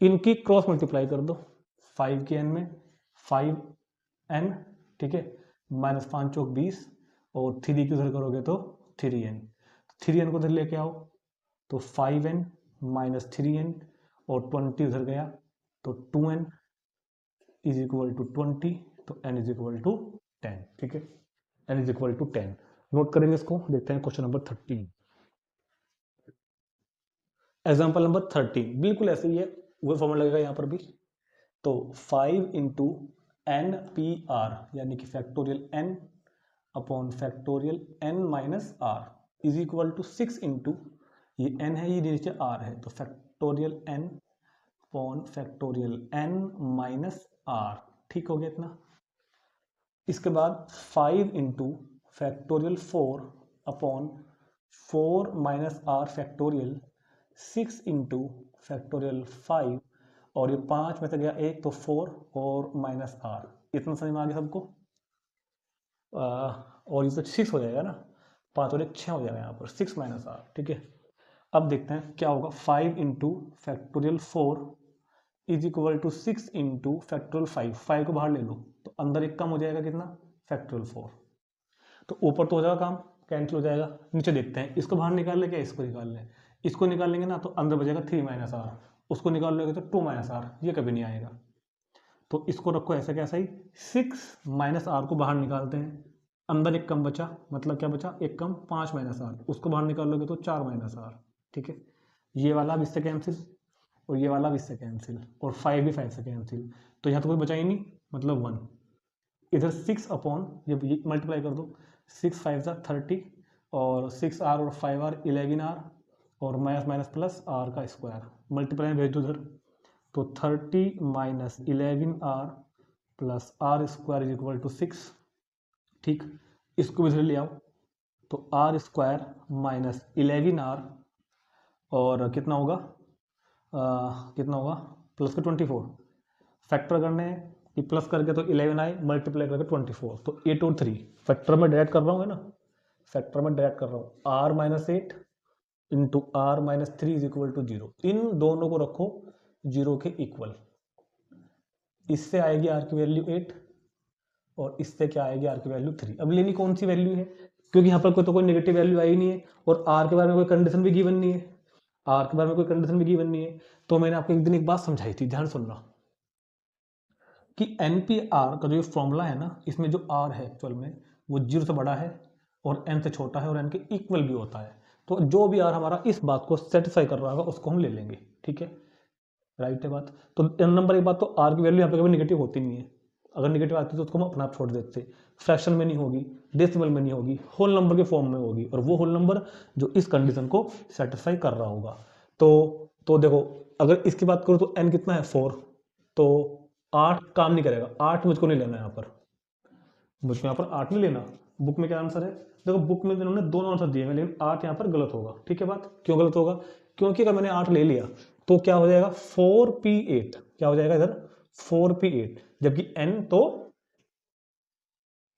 इनकी क्रॉस मल्टीप्लाई कर दो, 5 की n में 5n, ठीक है, -5 चौक 20, और 3 की उधर करोगे तो 3n, 3n को उधर लेके आओ तो 5n माइनस 3n, और 20 उधर गया तो 2n इज इक्वल टू 20, तो n इज इक्वल टू 10। ठीक है, n is equal to 10। Note करेंगे इसको, देखते हैं क्वेश्चन नंबर 13, एग्जाम्पल नंबर 13 बिल्कुल ऐसे ही है, वो फॉर्मूला लगेगा यहाँ पर भी। तो 5 इंटू NPR यानी कि factorial n upon factorial n-r is equal to 6 into, ये n है ये नीचे r है, तो factorial n upon factorial n-r। ठीक हो गया इतना। इसके बाद 5 into factorial 4 upon 4-r factorial 6 into factorial 5, और ये 5 में से गया एक तो 4 और -r, इतना समझ में आ गया सबको। और ये तो 6 हो जाएगा ना, 5 और 1 6 हो जाएगा यहाँ पर 6 माइनस आर, ठीक है। अब देखते हैं क्या होगा, 5 into factorial 4 is equal to 6 into factorial 5, 5 को बाहर ले लो तो अंदर एक कम हो जाएगा कितना, फैक्टोरियल 4, तो ऊपर तो हो जाएगा काम, कैंसिल हो जाएगा। नीचे देखते हैं, इसको बाहर निकाल ले क्या इसको निकाल ले, इसको निकाल लेंगे ना तो अंदर बचेगा 3 माइनस आर, उसको निकाल लोगे तो 2 माइनस आर, ये कभी नहीं आएगा, तो इसको रखो ऐसा कैसा ही। 6 माइनस आर को बाहर निकालते हैं, अंदर एक कम बचा, मतलब क्या बचा, एक कम 5 माइनस आर, उसको बाहर निकाल लोगे तो 4 माइनस आर, ठीक है। ये वाला भी इससे कैंसिल और ये वाला भी इससे कैंसिल और 5 भी 5 से कैंसिल, तो यहाँ तो कोई बचा ही नहीं, मतलब 1। इधर 6 अपॉन, जब ये मल्टीप्लाई कर दो, 6 5 सा 30 और 6 आर और 5 आर 11 आर और माइनस माइनस प्लस आर का स्क्वायर, मल्टीप्लाई भेज दो उधर, तो 30 minus 11 R plus R square is equal to 6, ठीक। इसको भी इधर ले आओ, तो आर स्क्वायर माइनस 11 आर और कितना होगा, कितना होगा प्लस के 24, फैक्टर करने हैं कि प्लस करके तो 11 आए, मल्टीप्लाई करके 24, तो 8 और 3 फैक्टर में डायरेक्ट कर रहा हूँ, है ना, फैक्टर में डायरेक्ट कर रहा हूँ, R minus 8 into R minus 3 is equal to 0, इन दोनों को रखो 0 के इक्वल, इससे आएगी आर की वैल्यू 8 और इससे क्या आएगी आर की वैल्यू 3। अब लेनी कौन सी वैल्यू है, क्योंकि यहाँ पर कोई नेगेटिव वैल्यू आई नहीं है और आर के बारे में कोई कंडीशन भी गिवन नहीं है, आर के बारे में कोई कंडीशन भी गिवन नहीं है। तो मैंने आपको एक दिन एक बात समझाई थी, ध्यान सुनना, कि एनपीआर का जो ये फॉर्मूला है ना, इसमें जो आर है एक्चुअल में वो 0 से बड़ा है और एन से छोटा है और एन के इक्वल भी होता है, तो जो भी आर हमारा इस बात को सेटिस्फाई कर रहा होगा उसको हम ले लेंगे, ठीक है, राइट है बात। तो नंबर एक बात, तो आर की वैल्यू यहाँ पे कभी निगेटिव होती नहीं है, अगर निगेटिव आती तो उसको हम अपने आप छोड़ देते, फ्रैक्शन में नहीं होगी, डेसिमल में नहीं होगी, होल नंबर के फॉर्म में होगी, और वो होल नंबर जो इस कंडीशन को सेटिस्फाई कर रहा होगा। तो देखो, अगर इसकी बात करूँ तो n कितना है 4, तो 8 काम नहीं करेगा, 8 मुझको नहीं लेना, यहाँ पर मुझको यहाँ पर 8 नहीं लेना। बुक में क्या आंसर है, देखो बुक में इन्होंने दोनों आंसर दिए हैं, लेकिन 8 यहाँ पर गलत होगा, ठीक है बात, क्यों गलत होगा, क्योंकि अगर मैंने 8 ले लिया तो क्या हो जाएगा 4p8, क्या हो जाएगा इधर 4p8, जबकि n तो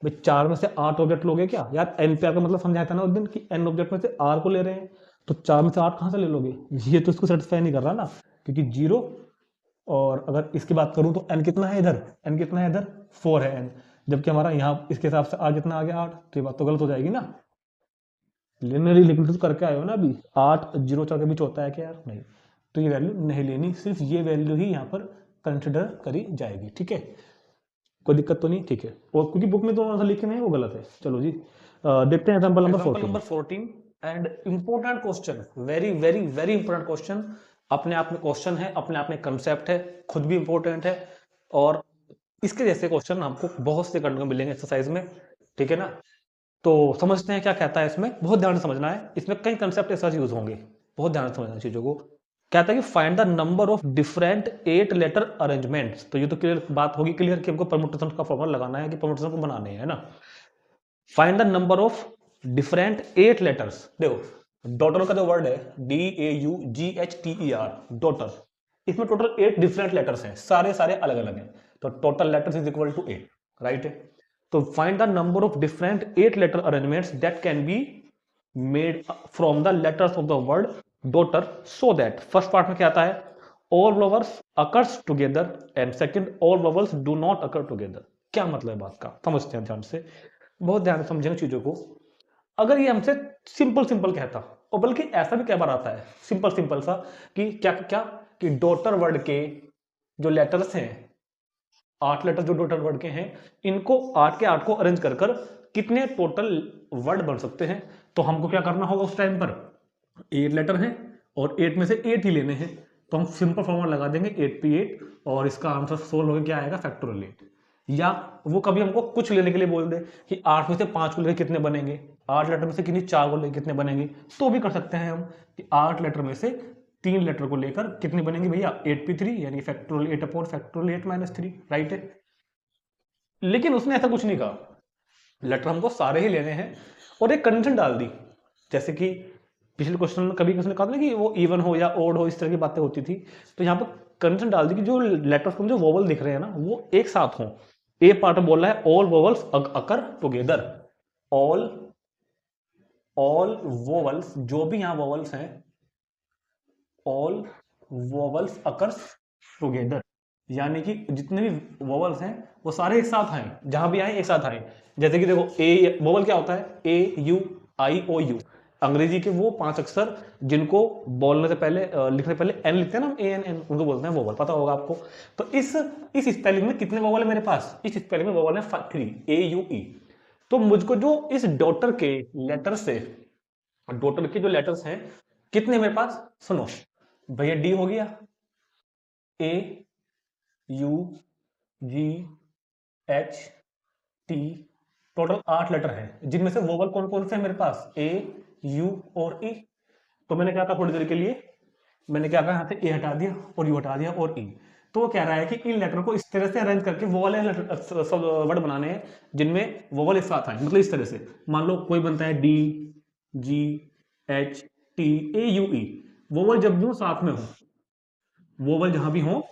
भाई 4 में से 8 ऑब्जेक्ट लोगे क्या यार, npr का मतलब समझाया था ना उस दिन कि n ऑब्जेक्ट में से r को ले रहे हैं, तो 4 में से 8 कहां से ले लोगे, ये तो इसको सेटिस्फाई नहीं कर रहा ना, क्योंकि 0, और अगर इसकी बात करूं तो n कितना है इधर, n कितना है इधर 4 है n, जबकि हमारा यहाँ इसके हिसाब से r कितना आ गया 8, तो ये बात तो गलत हो जाएगी ना। लिनियरली लिखने तो करके आए हो ना अभी, 8 0 4 के बीच होता है क्या यार, नहीं, तो ये वैल्यू नहीं लेनी, सिर्फ ये वैल्यू ही यहाँ पर कंसिडर करी जाएगी, ठीक है, कोई दिक्कत तो नहीं, ठीक है। और क्योंकि बुक में तो आंसर लिखे हैं वो गलत है। चलो जी, देखते हैं example number 14 and important question, very very very important question, अपने आप में क्वेश्चन है, अपने आप में कंसेप्ट है, खुद भी इंपॉर्टेंट है, और इसके जैसे क्वेश्चन हमको बहुत से करने को मिलेंगे एक्सरसाइज में, ठीक है ना। तो समझते हैं क्या कहता है इसमें, बहुत ध्यान से समझना है, इसमें कई कंसेप्ट ऐसा यूज होंगे, बहुत ध्यान से समझना चीजों को। कहता है कि find the number of different 8 letter arrangements, तो ये तो क्लियर बात होगी, क्लियर कि हमको परमुटेशन का फॉर्मूला लगाना है कि परमुटेशन को बनाने है ना। Find the number of different 8 letters, देखो डॉटर का जो वर्ड है DAUGHTER, डॉटर, इसमें टोटल 8 डिफरेंट लेटर्स हैं, सारे सारे अलग अलग हैं, तो total letters is equal to 8, right है। तो find the number of different 8 letter arrangements that can be made from the letters of the word daughter, so that, first part में क्या आता है, all vowels occurs together, and second all vowels do not occur together. क्या मतलब है बात का, समझते हैं ध्यान से, बहुत ध्यान से समझेंगे चीजों को। अगर ये हमसे सिंपल सिंपल कहता, और बल्कि ऐसा भी कई बार आता है सिंपल सिंपल सा, कि क्या क्या कि डॉटर वर्ड के जो लेटर्स हैं, 8 लेटर जो डॉटर वर्ड के हैं, इनको 8 के 8 को अरेंज कर कर कितने टोटल वर्ड बन सकते हैं। तो हमको क्या करना होगा उस टाइम पर, 8 लेटर हैं और 8 में से 8 ही लेने हैं, तो हम सिंपल फॉर्मूला लगा देंगे 8p8, और इसका आंसर सोल्व होकर क्या आएगा फैक्टोरियल 8। या वो कभी हमको कुछ लेने के लिए बोल दे कि 8 में से 5 को लेकर कितने बनेंगे, 8 लेटर में से किन्हीं 4 को लेकर कितने बनेंगे, तो भी कर सकते हैं हम कि 8 लेटर में से 3 लेटर को लेकर कितने बनेंगे भैया 8p3, यानी factorial 8 upon factorial 8 minus 3, right है। लेकिन उसने ऐसा कुछ नहीं कहा, लेटर हमको सारे ही लेने हैं, और एक कंडीशन डाल दी, जैसे कि पिछले क्वेश्चन में कभी किसी ने कहा था कि वो इवन हो या ओड हो, इस तरह की बातें होती थी, तो यहाँ पर कंडीशन डाल दी कि जो लेटर्स को जो वोवल दिख रहे हैं ना वो एक साथ हों। ए पार्ट में बोल रहा है ऑल वोवल्स अकर टुगेदर, ऑल ऑल वोवल्स, जो भी यहाँ वोवल्स हैं, ऑल वोवल्स अकर्स टुगेदर, यानी कि जितने भी वोवल्स हैं वो सारे एक साथ आए, जहां भी आए एक साथ आए। जैसे कि देखो ए वोवल क्या होता है, ए यू आई ओ यू, अंग्रेजी के वो 5 अक्षर जिनको बोलने से पहले लिखने से पहले एन लिखते हैं ना, ए एन एन, उनको बोलते हैं वोवल, पता होगा आपको। तो इस स्पेलिंग में कितने वोवल है मेरे पास, इस स्पेलिंग में वोवल है 3, ए यू ई। तो मुझको जो इस डॉटर के लेटर से, डॉटर के जो लेटर्स हैं कितने मेरे पास, सुनो भैया, डी हो गया, A U G H T, total 8 letter है, जिनमें से वोवल कौन कौन से हैं मेरे पास, ए यू और ई। तो मैंने क्या कहा थोड़ी देर के लिए, मैंने क्या कहा, यहाँ से ए हटा दिया और यू हटा दिया और ई। तो वो कह रहा है कि इन लेटर को इस तरह से अरेंज करके वो वाले वर्ड बनाने हैं जिनमें वोवल एक साथ आए, मतलब इस तरह से। मान लो कोई बनता है D G H T A U E, vowel जब भी हो साथ में हो, वोवल जहां भी हो,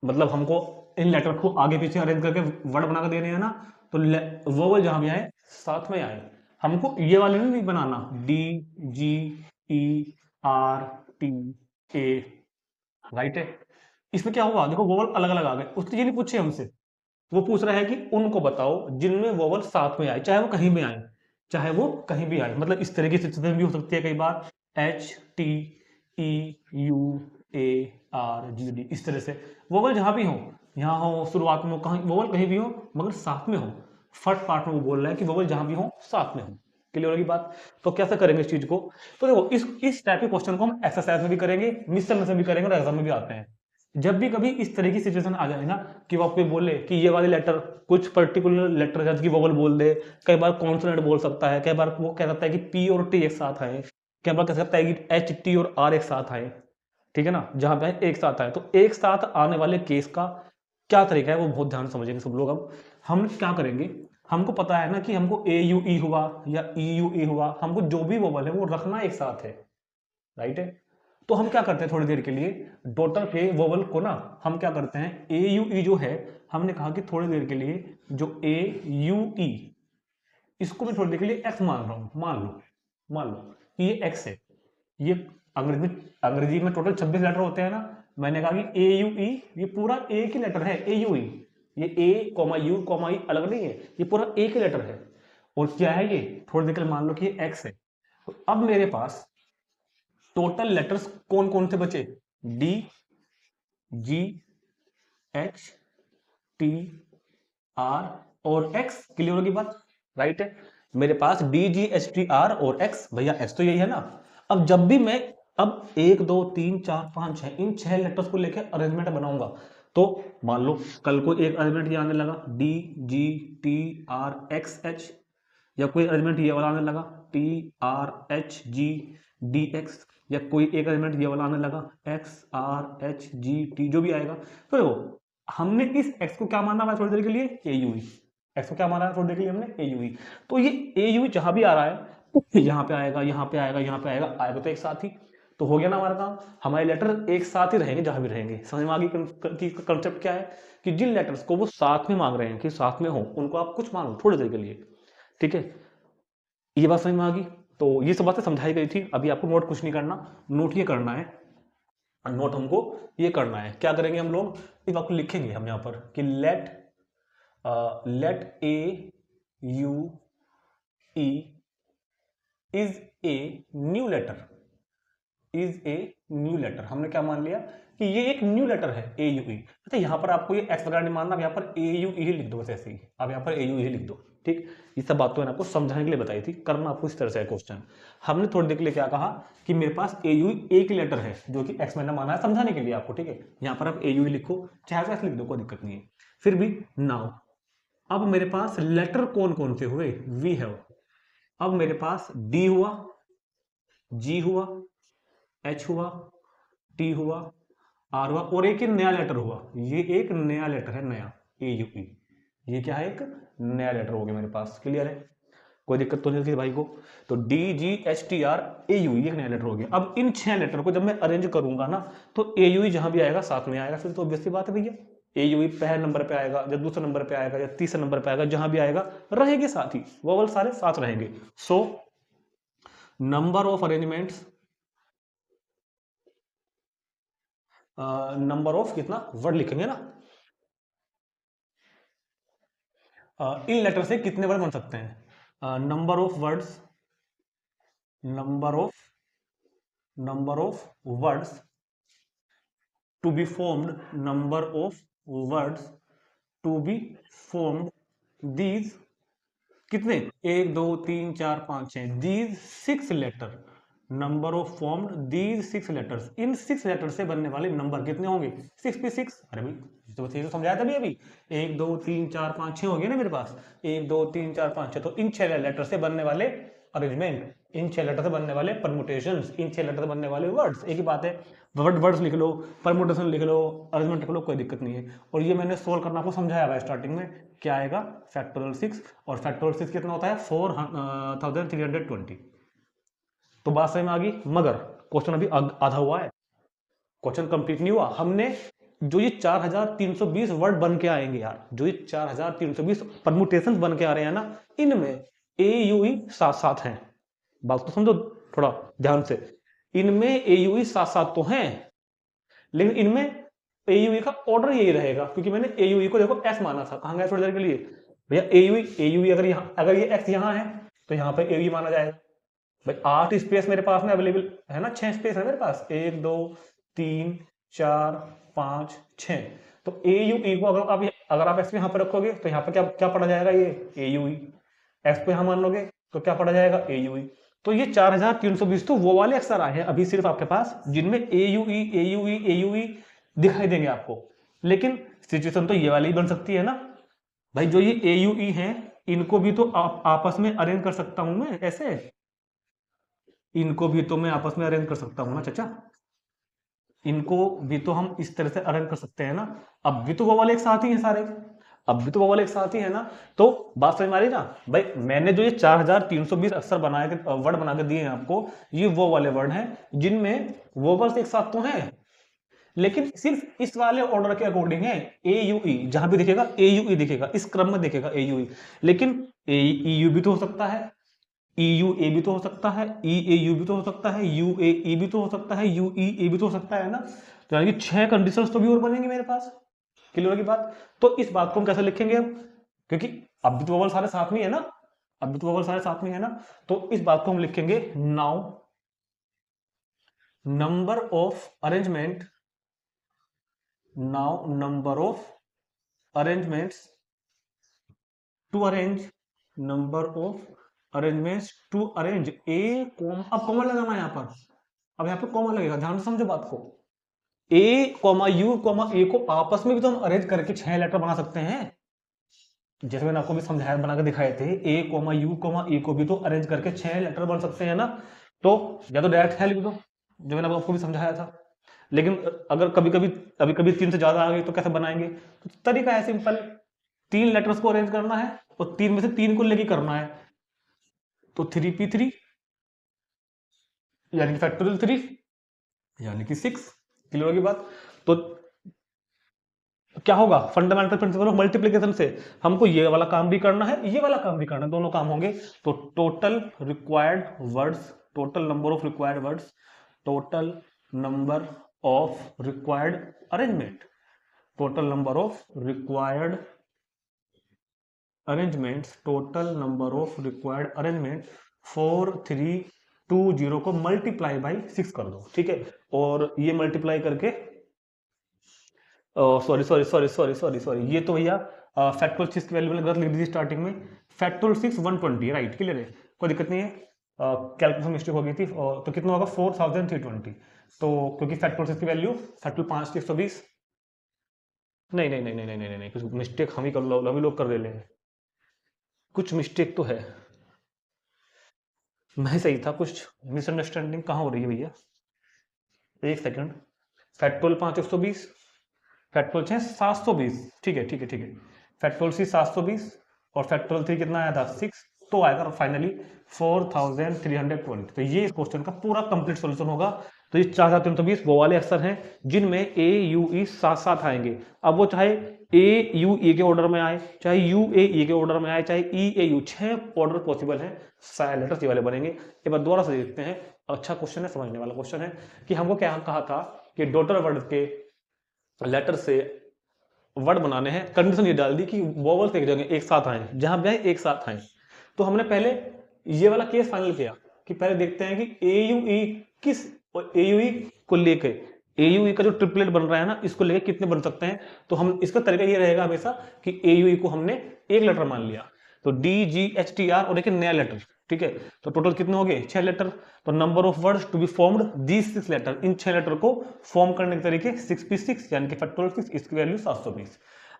मतलब हमको इन लेटर को आगे पीछे अरेंज करके वर्ड बनाकर देने हैं ना, तो वोवल जहां भी आए साथ में आए। हमको ये वाले नहीं बनाना, D G E R T A, right है। इसमें क्या होगा, देखो वोवल अलग अलग आ गए, उसने ये नहीं पूछे हमसे, वो पूछ रहा है कि उनको बताओ जिनमें वोवल साथ में आए, चाहे वो कहीं भी आए, चाहे वो कहीं भी आए, मतलब इस तरह की सिचुएशन भी हो सकती है कई बार, H T E U A R G D, इस तरह से वोवल जहां भी हो, यहाँ हो शुरुआत में हो, कहीं वोवल कहीं भी हो मगर साथ में हो। फर्स्ट पार्ट में वो बोल रहा है कि वोवल जहां भी हो साथ में हो। क्लियर होगी बात। तो कैसे करेंगे इस चीज को, तो देखो इस टाइप के क्वेश्चन को हम एक्सरसाइज में भी करेंगे, मिशन में भी करेंगे और एग्जाम में भी आते हैं। जब भी कभी इस तरह की सिचुएशन आ जाए ना कि वो आपको बोले कि ये वाले लेटर, कुछ पर्टिकुलर लेटर जैसे कि वोवल बोल दे, कई बार कॉन्सोनेंट बोल सकता है, कई बार वो कह सकता है कि पी और टी एक साथ आए, कई बार कह सकता है कि एच टी और आर एक साथ आए, ठीक है ना, जहां पे एक साथ आए। तो एक साथ आने वाले केस का क्या तरीका है वो बहुत ध्यान से समझेंगे सब लोग। अब हम क्या करेंगे, हमको पता है ना कि हमको ए यू ई हुआ या ई यू ई हुआ, हमको जो भी वोवल है वो रखना एक साथ है, राइट है। तो हम क्या करते हैं थोड़ी देर के लिए, डॉटर के वोवल को ना हम क्या करते हैं, ए यू ई जो है, हमने कहा कि थोड़ी देर के लिए जो ए यू ई, इसको मैं थोड़ी देर के लिए एक्स मान रहा हूं, मान लो कि ये एक्स है। ये अंग्रेजी में टोटल 26 लेटर होते हैं ना, मैंने कहा कि ए यू ई ये पूरा एक ही लेटर है, ए यू ई, ये ए कॉमा यू कॉमा ई अलग नहीं है, ये पूरा एक ही लेटर है। और क्या है ये, थोड़ी देर के लिए मान लो कि ये एक्स है। तो अब मेरे पास टोटल लेटर्स कौन कौन से बचे, D G H T R और एक्स। क्लियर होगी बात, राइट है। मेरे पास D G H T R और एक्स, भैया एक्स तो यही है ना। अब जब भी मैं अब 1 2 3 4 5 6 इन 6 लेटर्स को लेकर अरेंजमेंट बनाऊंगा, तो मान लो कल को एक अरेंजमेंट ये आने लगा D G T R x H, या कोई अरेंजमेंट ये वाला आने लगा T R H G D x, या कोई एक अरेंजमेंट ये वाला आने लगा x R H G T, जो भी आएगा। तो देखो हमने इस एक्स को क्या माना है थोड़ी देर के लिए, ए यू ई, एक्स को क्या माना है थोड़ी देर के लिए हमने, ए यू ई। तो ये ए यू ई जहां भी आ रहा है, यहाँ पे आएगा, यहाँ पे आएगा, यहाँ पे आएगा, आएगा तो एक साथ ही। तो हो गया ना हमारा काम, हमारे लेटर एक साथ ही रहेंगे जहां भी रहेंगे। समझ में आ गई कि कंसेप्ट क्या है, कि जिन लेटर्स को वो साथ में मांग रहे हैं कि साथ में हो, उनको आप कुछ मांगो थोड़ी देर के लिए, ठीक है। ये बात समझ में आ गई। तो ये सब बातें समझाई गई थी। अभी आपको नोट कुछ नहीं करना, नोट ये करना है, नोट हमको ये करना है, क्या करेंगे हम लोग, इस बात को लिखेंगे हम यहाँ पर कि let A U E is a new letter, is a new letter. हमने क्या मान लिया कि ये एक न्यू लेटर है, ए यू ई। अच्छा यहाँ पर आपको ये एक्स वगैरह नहीं मानना, आप यहाँ पर ए यू ई लिख दो, बस ऐसे ही आप यहाँ पर ए यू ई लिख दो, ठीक। ये सब बात तो मैंने आपको समझाने के लिए बताई थी, करना आपको इस तरह से है क्वेश्चन। हमने थोड़ी देर के लिए क्या कहा कि मेरे पास ए यू ई एक ही लेटर है, जो कि एक्स मैंने माना है समझाने के लिए आपको, ठीक है। यहाँ पर आप ए यू ई लिखो, चाहे ऐसे लिख दो, कोई दिक्कत नहीं है। फिर भी नाउ अब मेरे पास लेटर कौन कौन से हुए, वी हैव। अब मेरे पास डी हुआ, जी हुआ, एच हुआ, टी हुआ, आर हुआ, और एक नया लेटर हुआ। ये एक नया लेटर है, नया ए यू ई। ये क्या है, एक नया लेटर हो गया मेरे पास। क्लियर है, कोई दिक्कत तो नहीं किसी भाई को। तो D G H T R A you एक नया लेटर हो गया। अब इन 6 लेटर को जब मैं अरेंज करूंगा ना, तो ए यू जहां भी आएगा साथ में आएगा। फिर तो ऑब्वियस सी बात है भैया, ए यू पहले नंबर पे आएगा, या दूसरे नंबर पे आएगा, या तीसरे नंबर पे आएगा, जहां भी आएगा रहेंगे साथ ही, वोवल सारे साथ रहेंगे। So number of arrangements, number of कितना वर्ड लिखेंगे ना, इन लेटर से कितने वर्ड बन सकते हैं, number of words, number of words to be formed, number of words to be formed, these कितने, 1 2 3 4 5 6, these 6 letter, number of formed these 6 letters, इन 6 लेटर से बनने वाले नंबर कितने होंगे, 6 पे 6, अरे भाई तो बस ये तो समझाया था अभी 1 2 3 4 5 6 हो गए ना मेरे पास, 1 2 3 4 5 6, तो इन 6 लेटर से बनने वाले अरेंजमेंट, इन 6 लेटर से बनने वाले परमुटेशंस, इन 6 लेटर से बनने वाले वर्ड्स, एक ही बात है, वर्ड्स लिख लो, परमुटेशन लिख लो, अरेंजमेंट लिख लो, कोई दिक्कत नहीं है। और ये मैंने सोल्व करना आपको समझाया हुआ है स्टार्टिंग में, क्या आएगा फैक्टोरियल 6, और फैक्टोरियल 6 कितना होता है 4320। तो बात समझ में आ गई, मगर क्वेश्चन अभी आधा हुआ है, क्वेश्चन कंप्लीट नहीं हुआ। हमने जो ये 4320 वर्ड बन के आएंगे यार, जो ये 4320 परमुटेशन बन के आ रहे हैं ना, इनमें ए यू ई साथ साथ हैं, बात को समझो थोड़ा ध्यान से, इनमें ए यू ई साथ साथ तो हैं, लेकिन इनमें ए यू ई का ऑर्डर यही रहेगा, क्योंकि मैंने ए यू ई को देखो एस माना था, कहां गया थोड़ी देर के लिए भैया, ए यू ई अगर ये एक्स यहाँ है तो यहाँ पे ए यू ई माना जाएगा भाई, 8 स्पेस मेरे पास में अवेलेबल है ना, 6 स्पेस है मेरे पास, 1 2 3 4 5 6, तो ए यू ई को अगर आप एक्स यहाँ पर रखोगे तो यहाँ पर क्या क्या पढ़ा जाएगा, ये ए यू ई, एक्स को यहाँ मान लोगे तो क्या पढ़ा जाएगा, ए यू ई। तो ये 4320 तो वो वाले अक्षर आए हैं अभी सिर्फ आपके पास जिनमें ए यू ई ए यू ई ए यू ई दिखाई देंगे आपको, लेकिन सिचुएशन तो ये वाली ही बन सकती है ना भाई, जो ये ए यू ई है इनको भी तो आपस में अरेंज कर सकता हूं मैं ऐसे, इनको भी तो मैं आपस में अरेंज कर सकता हूं ना चाचा, इनको भी तो हम इस तरह से अरेंज कर सकते हैं ना, अब भी तो वो वाले एक साथ ही हैं सारे, अब भी तो वो वाले एक साथ ही है ना, तो बात समझ में आ रही ना भाई, मैंने जो ये 4320 अक्षर बना के वर्ड बना के दिए हैं आपको, ये वो वाले वर्ड हैं जिनमें वोवल्स एक साथ तो हैं, लेकिन सिर्फ इस वाले ऑर्डर के अकॉर्डिंग है, ए यू ई जहां भी दिखेगा ए यू ई दिखेगा, इस क्रम में दिखेगा ए यू ई, लेकिन ए यू भी तो हो सकता है, ई यू ए भी तो हो सकता है, ई ए यू भी तो हो सकता है, यू ए ई भी तो हो सकता है, यू ई ए भी तो हो सकता है ना, तो यानी कि 6 कंडीशंस तो भी और बनेंगे मेरे पास, क्लियर की बात। तो इस बात को हम कैसे लिखेंगे हम, क्योंकि अब भी तो वोवल सारे साथ में है ना, अब भी तो वोवल सारे साथ में है ना, तो इस बात को हम लिखेंगे now number of arrangement, now number of arrangements to arrange, number of arrangements to arrange a comma, अब कॉमा लगाना है यहाँ पर, अब यहाँ पे कॉमा लगेगा, ध्यान से समझो बात को, a कॉमा यू कॉमा ए को आपस में भी तो हम अरेंज करके 6 लेटर बना सकते हैं, जैसे मैंने आपको भी समझाया बना के दिखाए थे, a कॉमा यू कॉमा ए को भी तो अरेंज करके 6 लेटर बन सकते हैं ना, तो या तो डायरेक्ट है लिख दो जो मैंने आपको भी समझाया था, लेकिन अगर कभी कभी 3 से ज्यादा आ गई तो कैसे बनाएंगे, तो तरीका है सिंपल, 3 लेटर्स को अरेंज करना है और 3 में से 3 को लेके करना है, तो 3p3 यानी कि फैक्टोरियल 3 यानी कि 6, क्लियर होगी बात। तो क्या होगा, फंडामेंटल प्रिंसिपल ऑफ मल्टीप्लिकेशन से हमको ये वाला काम भी करना है, ये वाला काम भी करना है, दोनों काम होंगे, तो total required words, total number of required words, total number of required arrangement, total number of required arrangements, total number of required arrangement 4320 को मल्टीप्लाई बाई 6 कर दो, ठीक है, और ये मल्टीप्लाई करके सॉरी ये तो भैया फैक्टोरियल 6 की वैल्यू मैंने गलत लिख दी थी स्टार्टिंग में, फैक्टोरियल 6 120 राइट, क्लियर है, कोई दिक्कत नहीं है, कैलकुलेशन मिस्टेक हो गई थी, तो कितना होगा 4320, तो क्योंकि फैक्टोरियल 6 की वैल्यू फैक्टोरियल 5 की 120, नहीं कुछ मिस्टेक हम ही कर लो, हम लोग कर ले, कुछ मिस्टेक तो है, मैं सही था, कुछ मिसअंडरस्टैंडिंग कहाँ हो रही है भैया, एक सेकंड, फैक्टोरियल 5 120, फैक्टोरियल 6 720, ठीक है, फैक्टोरियल 6 720 और फैक्टोरियल 3 कितना आया था 6, तो आएगा फाइनली 4320, तो ये इस क्वेश्चन का पूरा कंप्लीट सॉल्यूशन होगा, तो ये 4320 वो वाले अक्षर हैं जिनमें ए यू ई साथ साथ आएंगे। अब वो चाहे ए यू ई के ऑर्डर में आए, चाहे यू ए ई के ऑर्डर में आए, चाहे ई ए यू, 6 ऑर्डर पॉसिबल हैं, सारे लेटर्स ये वाले बनेंगे। एक बार दोबारा से देखते हैं, अच्छा क्वेश्चन है, समझने वाला क्वेश्चन है कि हमको क्या कहा था कि डॉटर वर्ड के लेटर से वर्ड बनाने हैं। कंडीशन ये डाल दी कि वोवल्स एक जगह एक साथ आए, जहां भी आए एक साथ आए। तो हमने पहले ये वाला केस फाइनल किया कि पहले देखते हैं कि ए यू ई किस, ए यू ई को लेके ए यू ई का जो ट्रिपलेट बन रहा है ना, इसको लेके कितने बन सकते हैं। तो हम इसका तरीका ये रहेगा हमेशा कि ए यू ई को हमने एक लेटर मान लिया, तो D G H T R और एक नया लेटर, ठीक है। तो टोटल कितने हो गए, 6 लेटर। तो number of words to be formed these 6 letter, इन 6 लेटर को फॉर्म करने के तरीके 6p6 यानी कि फैक्टोरियल 6, इसकी वैल्यू 720।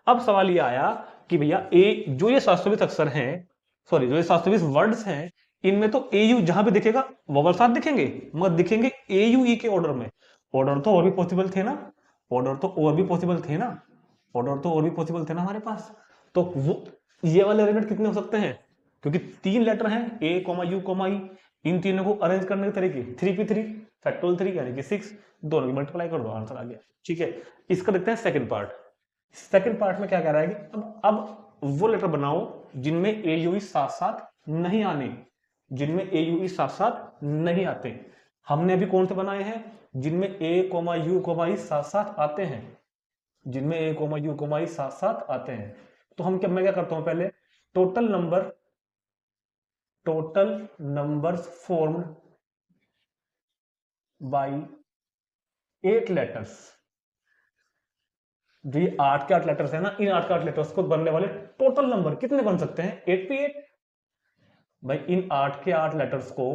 अब सवाल ये आया कि भैया ए जो ये 720 अक्षर हैं, सॉरी जो ये 720 वर्ड्स हैं, इनमें तो ए यू जहां भी दिखेगा वोवल साथ दिखेंगे, मगर दिखेंगे ए यू ई के ऑर्डर में। ऑर्डर तो और भी पॉसिबल थे ना, ऑर्डर तो और भी पॉसिबल थे ना, ऑर्डर तो और भी पॉसिबल थे ना हमारे पास। तो वो ये वाले अरेंजमेंट कितने हो सकते हैं, क्योंकि 3 लेटर हैं ए यू ई, इन तीनों को अरेंज करने के तरीके 3p3 फैक्टोरियल 3 यानी कि 6, दोनों की मल्टीप्लाई कर दो, आंसर आ गया, ठीक है। इसका देखते हैं सेकंड पार्ट। सेकंड पार्ट में क्या कह रहा है कि अब वो लेटर बनाओ जिनमें ए यू ई साथ साथ नहीं आने, जिनमें ए यू ई साथ साथ नहीं आते। हमने अभी कौन से बनाए हैं, जिनमें ए यू ई साथ साथ आते हैं, जिनमें ए यू ई साथ साथ आते हैं। तो हम मैं क्या करता हूं, पहले total numbers formed by 8 letters, जो ये 8 के 8 लेटर्स है ना, इन 8 के 8 लेटर्स को बनने वाले टोटल नंबर कितने बन सकते हैं, 8p8। भाई इन 8 के 8 लेटर्स को